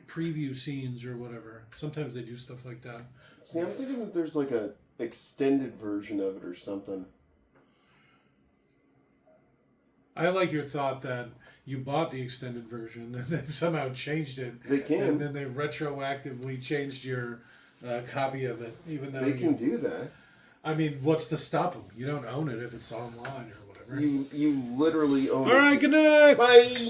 preview scenes or whatever. Sometimes they do stuff like that. See, I'm thinking that there's like a extended version of it or something. I like your thought that you bought the extended version and they've somehow changed it. They can. And then they retroactively changed your copy of it, even though They can do that. I mean, what's to stop them? You don't own it if it's online or whatever. You literally own All it. right, good night. Bye.